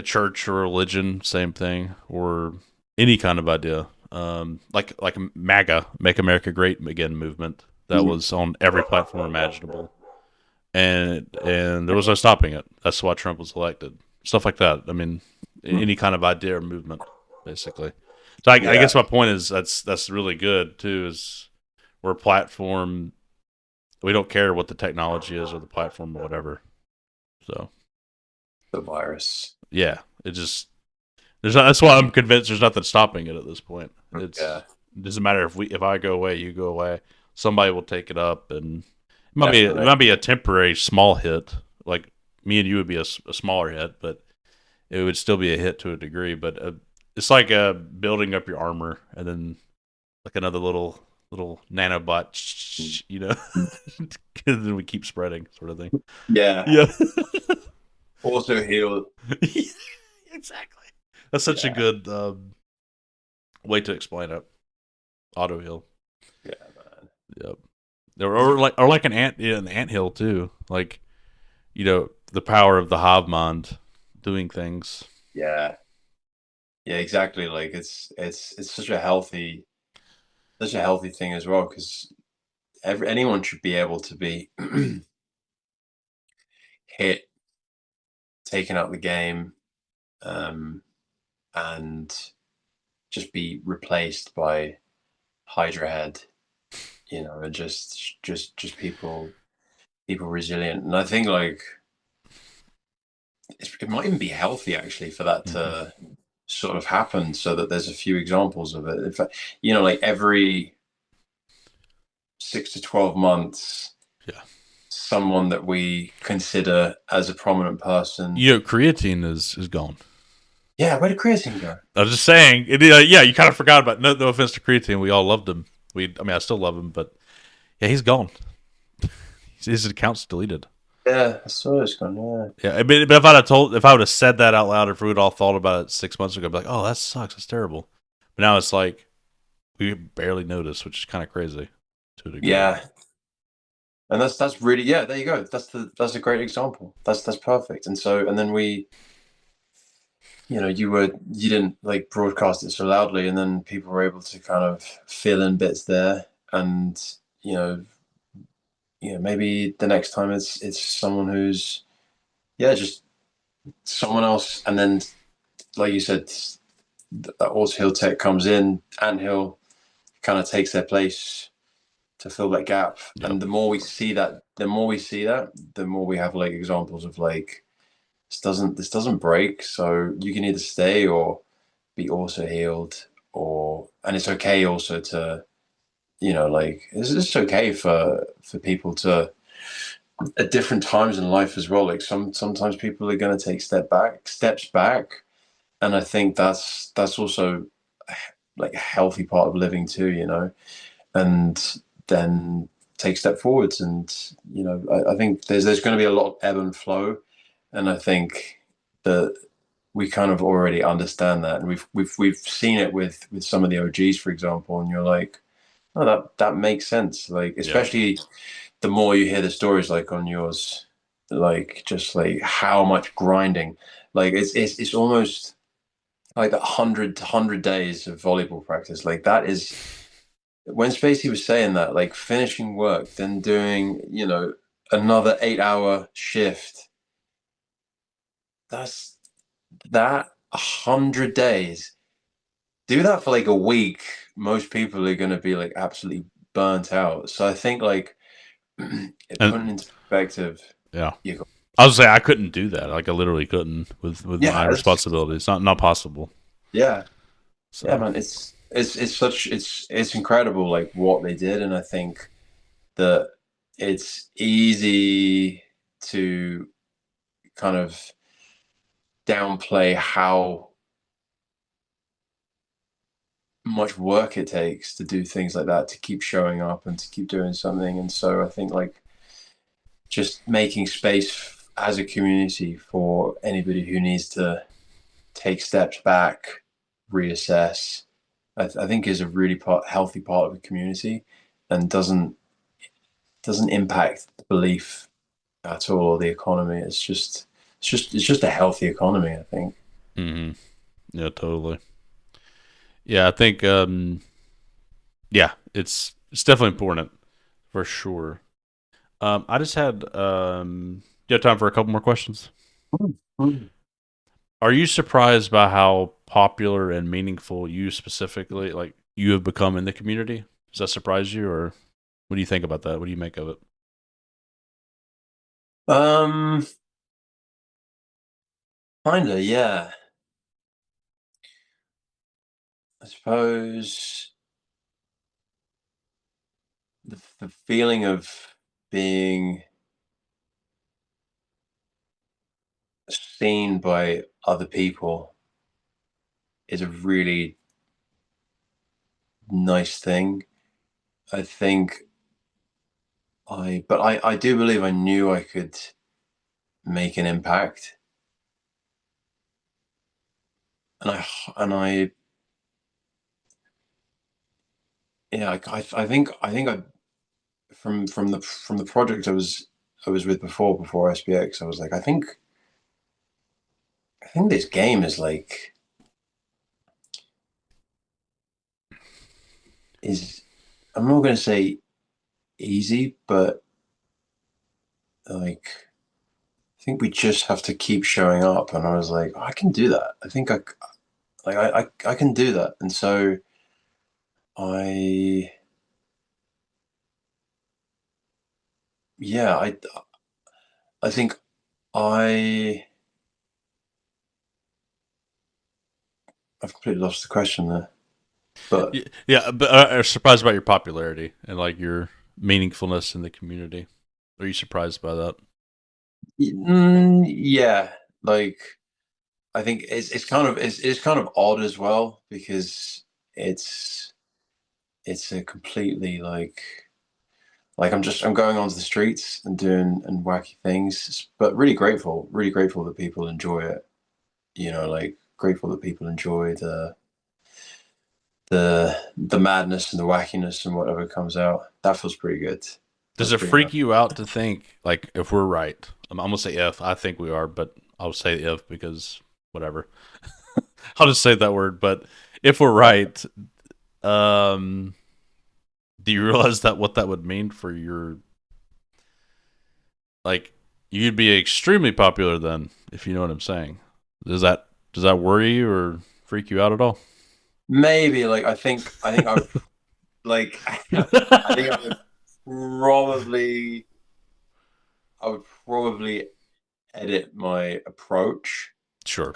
church or a religion, same thing, or any kind of idea. Like a MAGA, Make America Great Again movement that Mhm. was on every platform imaginable, and there was no stopping it. That's why Trump was elected. Stuff like that. I mean, any kind of idea or movement, basically. So I Yeah. guess my point is that's really good too. Is we're a platform. We don't care what the technology is or the platform or whatever. So The virus. yeah, it just that's why I'm convinced there's nothing stopping it at this point. Yeah, It doesn't matter if I go away, you go away. Somebody will take it up, and it definitely. might be a temporary small hit. Like me and you would be a smaller hit, but it would still be a hit to a degree. But it's like building up your armor, and then like another little nanobot, and then we keep spreading, sort of thing. Yeah. Yeah, Also heal. exactly. That's such a Yeah. good way to explain it. Auto heal. Yeah, man. Yep. Or like an ant hill too. Like the power of the hive mind doing things. Yeah. Yeah, exactly. Like it's such a healthy thing as well, because anyone should be able to be hit, taken out the game, um, and just be replaced by Hydra Head, and just people resilient. And I think like it might even be healthy actually for that Mm-hmm. to sort of happen, so that there's a few examples of it. In fact, like every 6 to 12 months, Yeah. someone that we consider as a prominent person. Creatine is gone. Yeah, where did creatine go? I was just saying. Yeah, you kind of forgot about. No offense to creatine, we all loved him. I mean, I still love him, but yeah, he's gone. His account's deleted. Yeah, I saw it's gone. Yeah, Yeah, but if I would have said that out loud, if we would all thought about it 6 months ago, I'd be like, oh, that sucks. That's terrible. But now it's like we barely noticed, which is kind of crazy to a degree. yeah, and that's really, yeah. There you go. That's a great example. That's perfect. And then you didn't like broadcast it so loudly, and then people were able to kind of fill in bits there, and you know, maybe the next time it's someone who's, yeah, just someone else, and then like you said, that also Hill Tech comes in, and Hill kind of takes their place to fill that gap. Yep. And the more we have like examples of like, this doesn't break, so you can either stay or be also healed, and it's okay also to, like, it's just okay for people to, at different times in life as well. Like sometimes people are going to take steps back, and I think that's also like a healthy part of living too, and then take step forwards. And I think there's going to be a lot of ebb and flow, and I think that we kind of already understand that, and we've seen it with some of the OGs, for example, and you're like, oh, that makes sense. Like, Yep. especially the more you hear the stories like on yours, like just like how much grinding, like it's almost like that 100 days of volleyball practice. Like that is, when Spacey was saying that, like finishing work, then doing, another 8 hour shift. That's that 100 days. do that for like a week, most people are going to be like absolutely burnt out. So I think like putting And into perspective, yeah, you go, I was say I couldn't do that. Like I literally couldn't with my yeah, responsibilities. Not possible. yeah, yeah, So man. It's incredible like what they did, and I think that it's easy to kind of downplay how much work it takes to do things like that, to keep showing up and to keep doing something. And so I think like just making space as a community for anybody who needs to take steps back, reassess, I think is a really healthy part of the community, and doesn't impact the belief at all or the economy. It's just a healthy economy, I think. hmm yeah, totally. Yeah, I think yeah, it's definitely important for sure. I just had do you have time for a couple more questions? Mm. Are you surprised by how popular and meaningful you specifically like you have become in the community? Does that surprise you, or what do you think about that? What do you make of it? Um, Kinda, yeah. I suppose the feeling of being seen by other people is a really nice thing. I think I do believe I knew I could make an impact, and I yeah, I think I from the project I was with before SPX, I was like, I think this game is like is I'm not going to say easy, but like I think we just have to keep showing up. And I was like, oh, I can do that. I think I can do that. And so I yeah, I think I I've completely lost the question there. But Yeah, but I'm surprised about your popularity and like your meaningfulness in the community. Are you surprised by that? yeah, like I think it's kind of odd as well because it's it's a completely like I'm going onto the streets and doing and wacky things, but really grateful that people enjoy it. Like grateful that people enjoy the madness and the wackiness and whatever comes out. That feels pretty good. Does Feels it pretty nice. freak you out to think like if we're right? I'm gonna say if. I think we are, but I'll say if because whatever. I'll just say that word. But if we're right, um, do you realize that what that would mean for your like? You'd be extremely popular then, if you know what I'm saying. Does that worry you or freak you out at all? Maybe like I think I would like I think probably I would probably edit my approach Sure.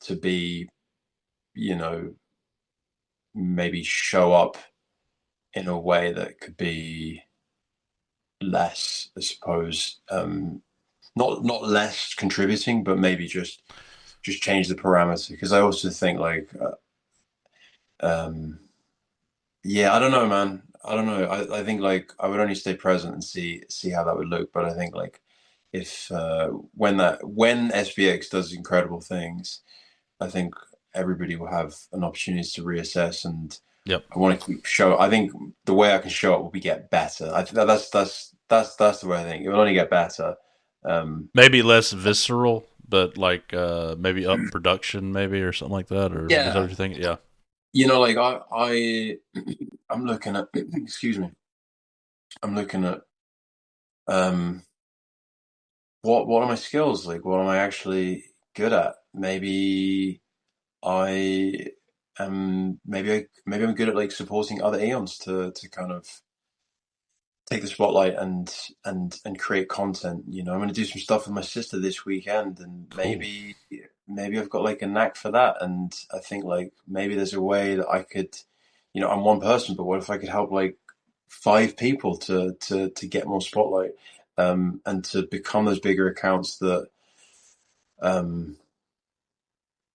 to be, you know, maybe show up in a way that could be less, I suppose, not less contributing, but maybe just change the parameter. Because I also think like, um, yeah, I don't know, man. I don't know. I think like I would only stay present and see how that would look. But I think like if when SBX does incredible things, I think everybody will have an opportunity to reassess, and Yep. I want to keep show. I think the way I can show it will be get better. I think that's the way I think it will only get better. Um, Maybe less visceral, but like maybe up production, maybe or something like that. Or is that what yeah, you think? Yeah. like I'm looking at excuse me, I'm looking at um, what are my skills like? What am I actually good at? Maybe I maybe I'm good at like supporting other Eons to kind of take the spotlight and create content. You know, I'm going to do some stuff with my sister this weekend, and Cool. maybe I've got like a knack for that. And I think like maybe there's a way that I could, you know, I'm one person, but what if I could help like five people to get more spotlight, and to become those bigger accounts that um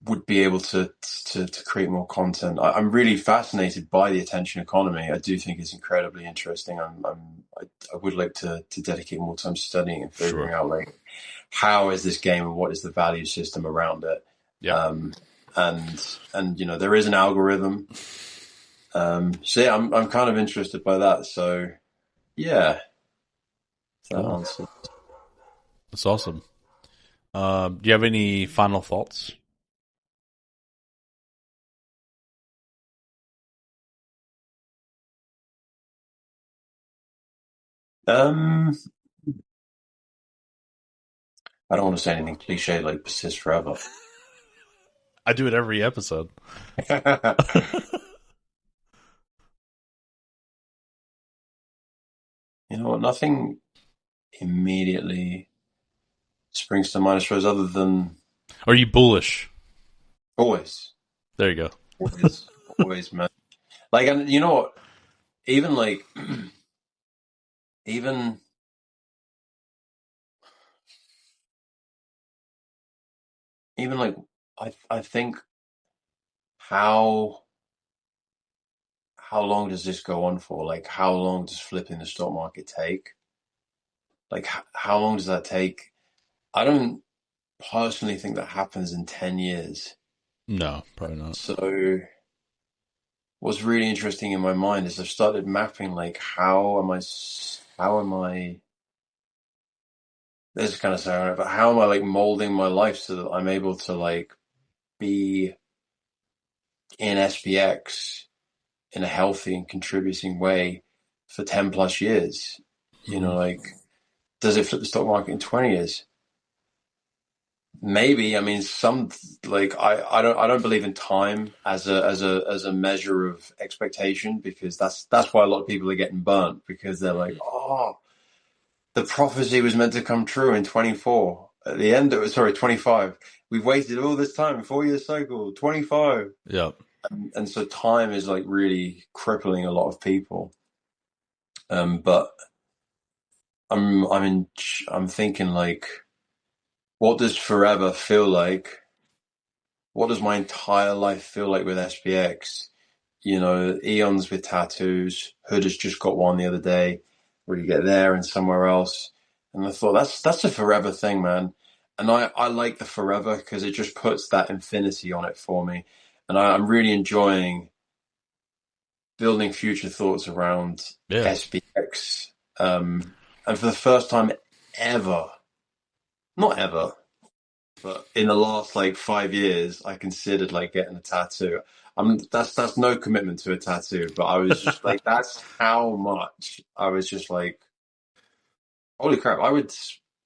would be able to create more content. I'm really fascinated by the attention economy. I do think it's incredibly interesting. I would like to dedicate more time studying and Sure. figuring out like how is this game and what is the value system around it. Yeah. Um, and you know there is an algorithm. So yeah, I'm kind of interested by that. So yeah, that Cool. answer. That's awesome. Do you have any final thoughts? Um, I don't want to say anything cliche like persist forever. I do it every episode. You know what? Nothing immediately springs to mind, I suppose, other than Are you bullish? always, There you go. always, always, man. Like, and you know what? Even like, even even like, I think how how long does this go on for? Like, how long does flipping the stock market take? Like, how long does that take? I don't personally think that happens in 10 years. No, probably not. So, what's really interesting in my mind is I've started mapping like how am I this is kind of sad, but how am I like molding my life so that I'm able to like be in SPX in a healthy and contributing way for 10 plus years? You Hmm. know, like, does it flip the stock market in 20 years? Maybe. I mean, some like I don't believe in time as a measure of expectation because that's why a lot of people are getting burnt because they're like, oh, the prophecy was meant to come true in 24. At the end, it was, sorry, 25. We've waited all this time, 4 year cycle, 25. Yeah. And so time is like really crippling a lot of people. But I'm thinking like, what does forever feel like? What does my entire life feel like with SPX? You know, Eons with tattoos. Hood has just got one the other day where you get there and somewhere else. And I thought that's a forever thing, man. And I like the forever because it just puts that infinity on it for me. And I'm really enjoying building future thoughts around Yeah. SPX. And for the first time ever, not ever, but in the last like 5 years, I considered like getting a tattoo. That's no commitment to a tattoo, but I was just like, that's how much I was just like, holy crap! I would,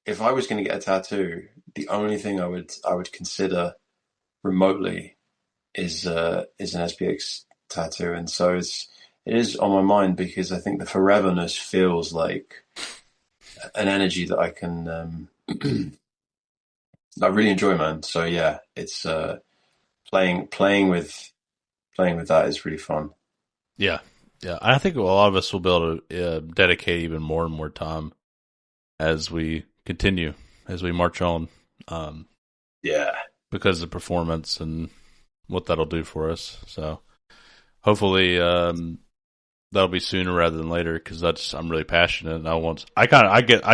if I was going to get a tattoo, the only thing I would consider remotely is an SPX tattoo, and so it is on my mind because I think the foreverness feels like an energy that I can I really enjoy, man. So yeah, it's playing with that is really fun. Yeah. Yeah. I think a lot of us will be able to dedicate even more and more time as we continue, as we march on, um, Yeah, because of performance and what that'll do for us. So hopefully, that'll be sooner rather than later because I'm really passionate and I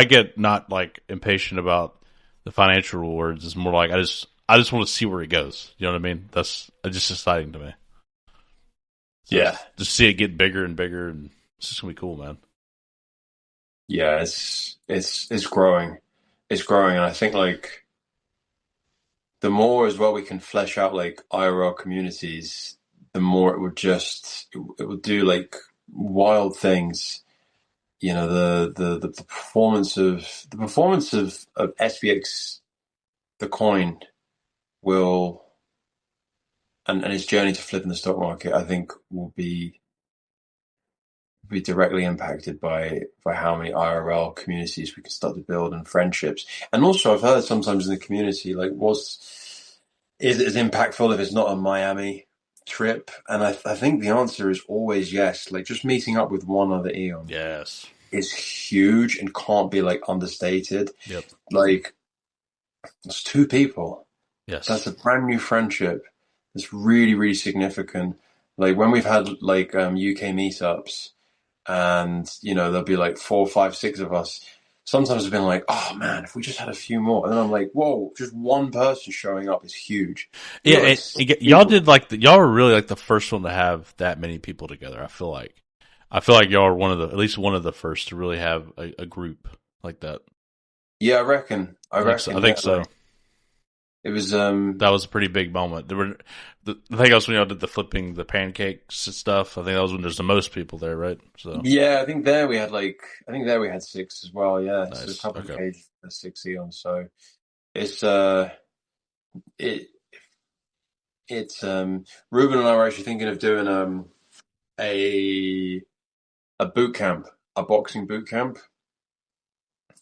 get not like impatient about the financial rewards. It's more like I just want to see where it goes. You know what I mean? That's just exciting to me. So yeah, just see it get bigger and bigger, and it's just gonna be cool, man. yeah. It's growing, it's growing, and I think like the more as well we can flesh out like IRL communities, the more it would do like wild things. You know, the performance of SPX, the coin will and his journey to flipping the stock market, I think will be directly impacted by how many IRL communities we can start to build and friendships. And also, I've heard sometimes in the community, like, is it as impactful if it's not a Miami trip? And I think the answer is always yes. Like, just meeting up with one other Eon Yes. is huge and can't be like understated. Yep. Like, it's two people. Yes. That's a brand new friendship. It's really, really significant. Like when we've had like UK meetups, and there'll be like four, five, six of us. Sometimes I've been like, oh man, if we just had a few more, and then I'm like, whoa, just one person showing up is huge. We Yeah, got like y'all people. did y'all were really like the first one to have that many people together. I feel like y'all are at least one of the first to really have a group like that. Yeah, I reckon. I I think so. I reckon. think Yeah, so. like it was. That was a pretty big moment. I think that was when y'all did the flipping the pancakes stuff. I think that was when there's the most people there, right? So Yeah, I think there we had six as well. Yeah, so a nice. couple of Okay, cages, six Eons. So it's it it's Ruben and I were actually thinking of doing a a boot camp, a boxing boot camp.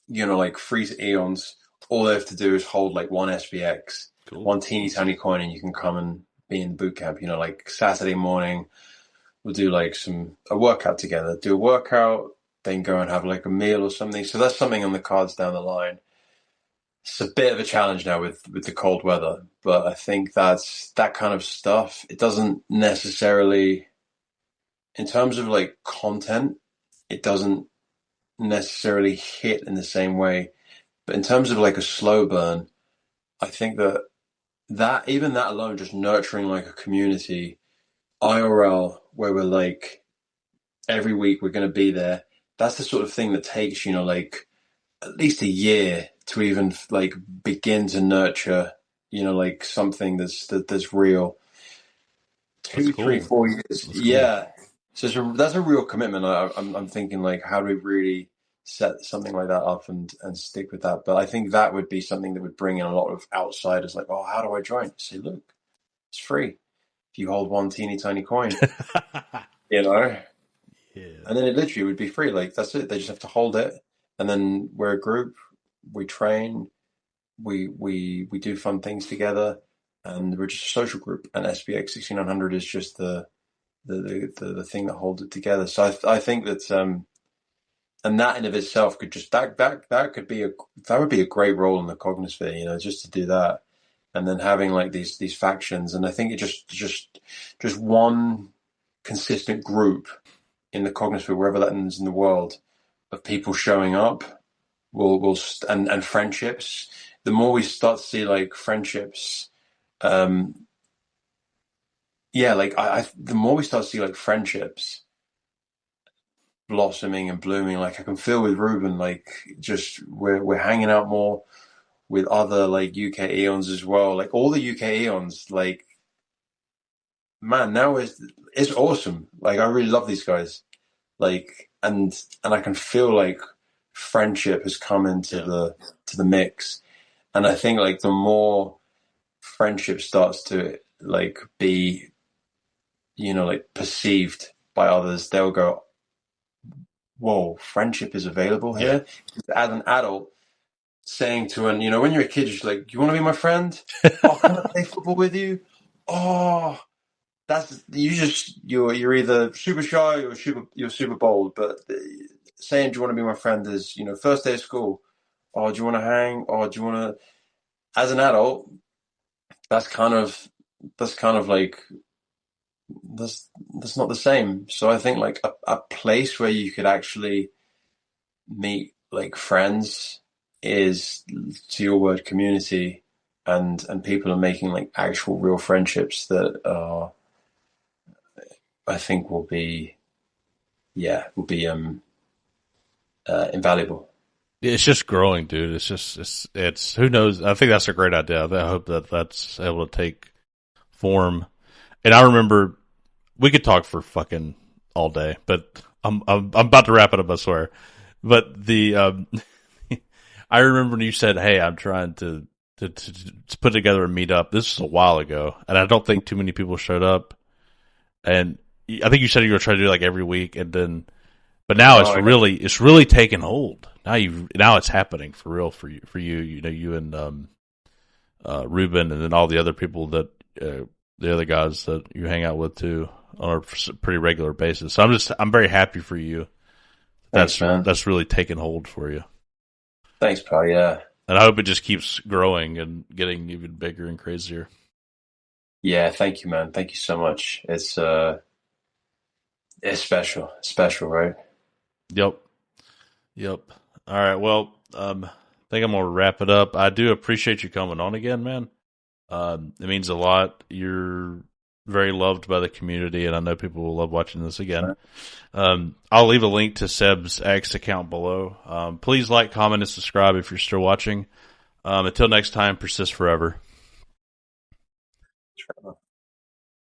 Like free to Eons. All they have to do is hold like one SBX, cool. one teeny tiny coin, and you can come and be in the boot camp. Like Saturday morning, we'll do like a workout together, do a workout, then go and have like a meal or something. So that's something on the cards down the line. It's a bit of a challenge now with the cold weather, but I think that's that kind of stuff. It doesn't necessarily, in terms of like content, it doesn't necessarily hit in the same way. But in terms of like a slow burn, I think that even that alone, just nurturing like a community, IRL, where we're like every week we're going to be there. That's the sort of thing that takes, like at least a year to even like begin to nurture, like something that's real. That's Two, three, cool. 4 years. That's cool. Yeah. So that's a real commitment. I'm thinking like, how do we really set something like that up and stick with that? But I think that would be something that would bring in a lot of outsiders. Like, oh, how do I join? Say, look, it's free if you hold one teeny tiny coin, you know, Yeah. and then it literally would be free. Like that's it. They just have to hold it, and then we're a group. We train. We do fun things together, and we're just a social group. And SBX 6900 is just the thing that holds it together. So I think that and that in of itself could just that could be that would be a great role in the Cognosphere, just to do that, and then having like these factions. And I think it just one consistent group in the Cognosphere, wherever that is in the world, of people showing up will and friendships. The more we start to see like friendships, yeah, like the more we start to see like friendships blossoming and blooming. Like I can feel with Ruben, like just we're hanging out more with other like UK Eons as well. Like all the UK Eons, like man, now it's awesome. Like I really love these guys. Like and I can feel like friendship has come into Yeah. the mix. And I think like the more friendship starts to like be, like perceived by others, they'll go, whoa, friendship is available Yeah. here. As an adult, saying to when you're a kid, you're just like, "Do you want to be my friend? Oh, can I play football with you? Oh, that's you're either super shy or you're super bold. But saying, "Do you want to be my friend?" is first day of school. Oh, do you want to hang? Oh, do you want to? As an adult, that's kind of like that's not the same. So I think like a place where you could actually meet like friends is, to your word, community, and people are making like actual real friendships that are, I think, will be invaluable. It's just growing, dude. It's who knows. I think that's a great idea. I hope that that's able to take form. And I remember we could talk for fucking all day, but I'm about to wrap it up, I swear. But the I remember when you said, "Hey, I'm trying to to put together a meetup. This was a while ago, and I don't think too many people showed up. And I think you said you were trying to do like every week, and then, but now No, it's really taken hold. Now it's happening for real for you. You know, you and Ruben, and then all the other people that the other guys that you hang out with too on a pretty regular basis. So I'm very happy for you. thanks, man. That's really taken hold for you. Thanks, pal. Yeah. And I hope it just keeps growing and getting even bigger and crazier. Yeah, thank you, man. Thank you so much. It's special, right? Yep. Yep. All right. Well, I think I'm gonna wrap it up. I do appreciate you coming on again, man. It means a lot. You're very loved by the community, and I know people will love watching this again. I'll leave a link to Seb's X account below. Please like, comment, and subscribe if you're still watching. Until next time, persist forever.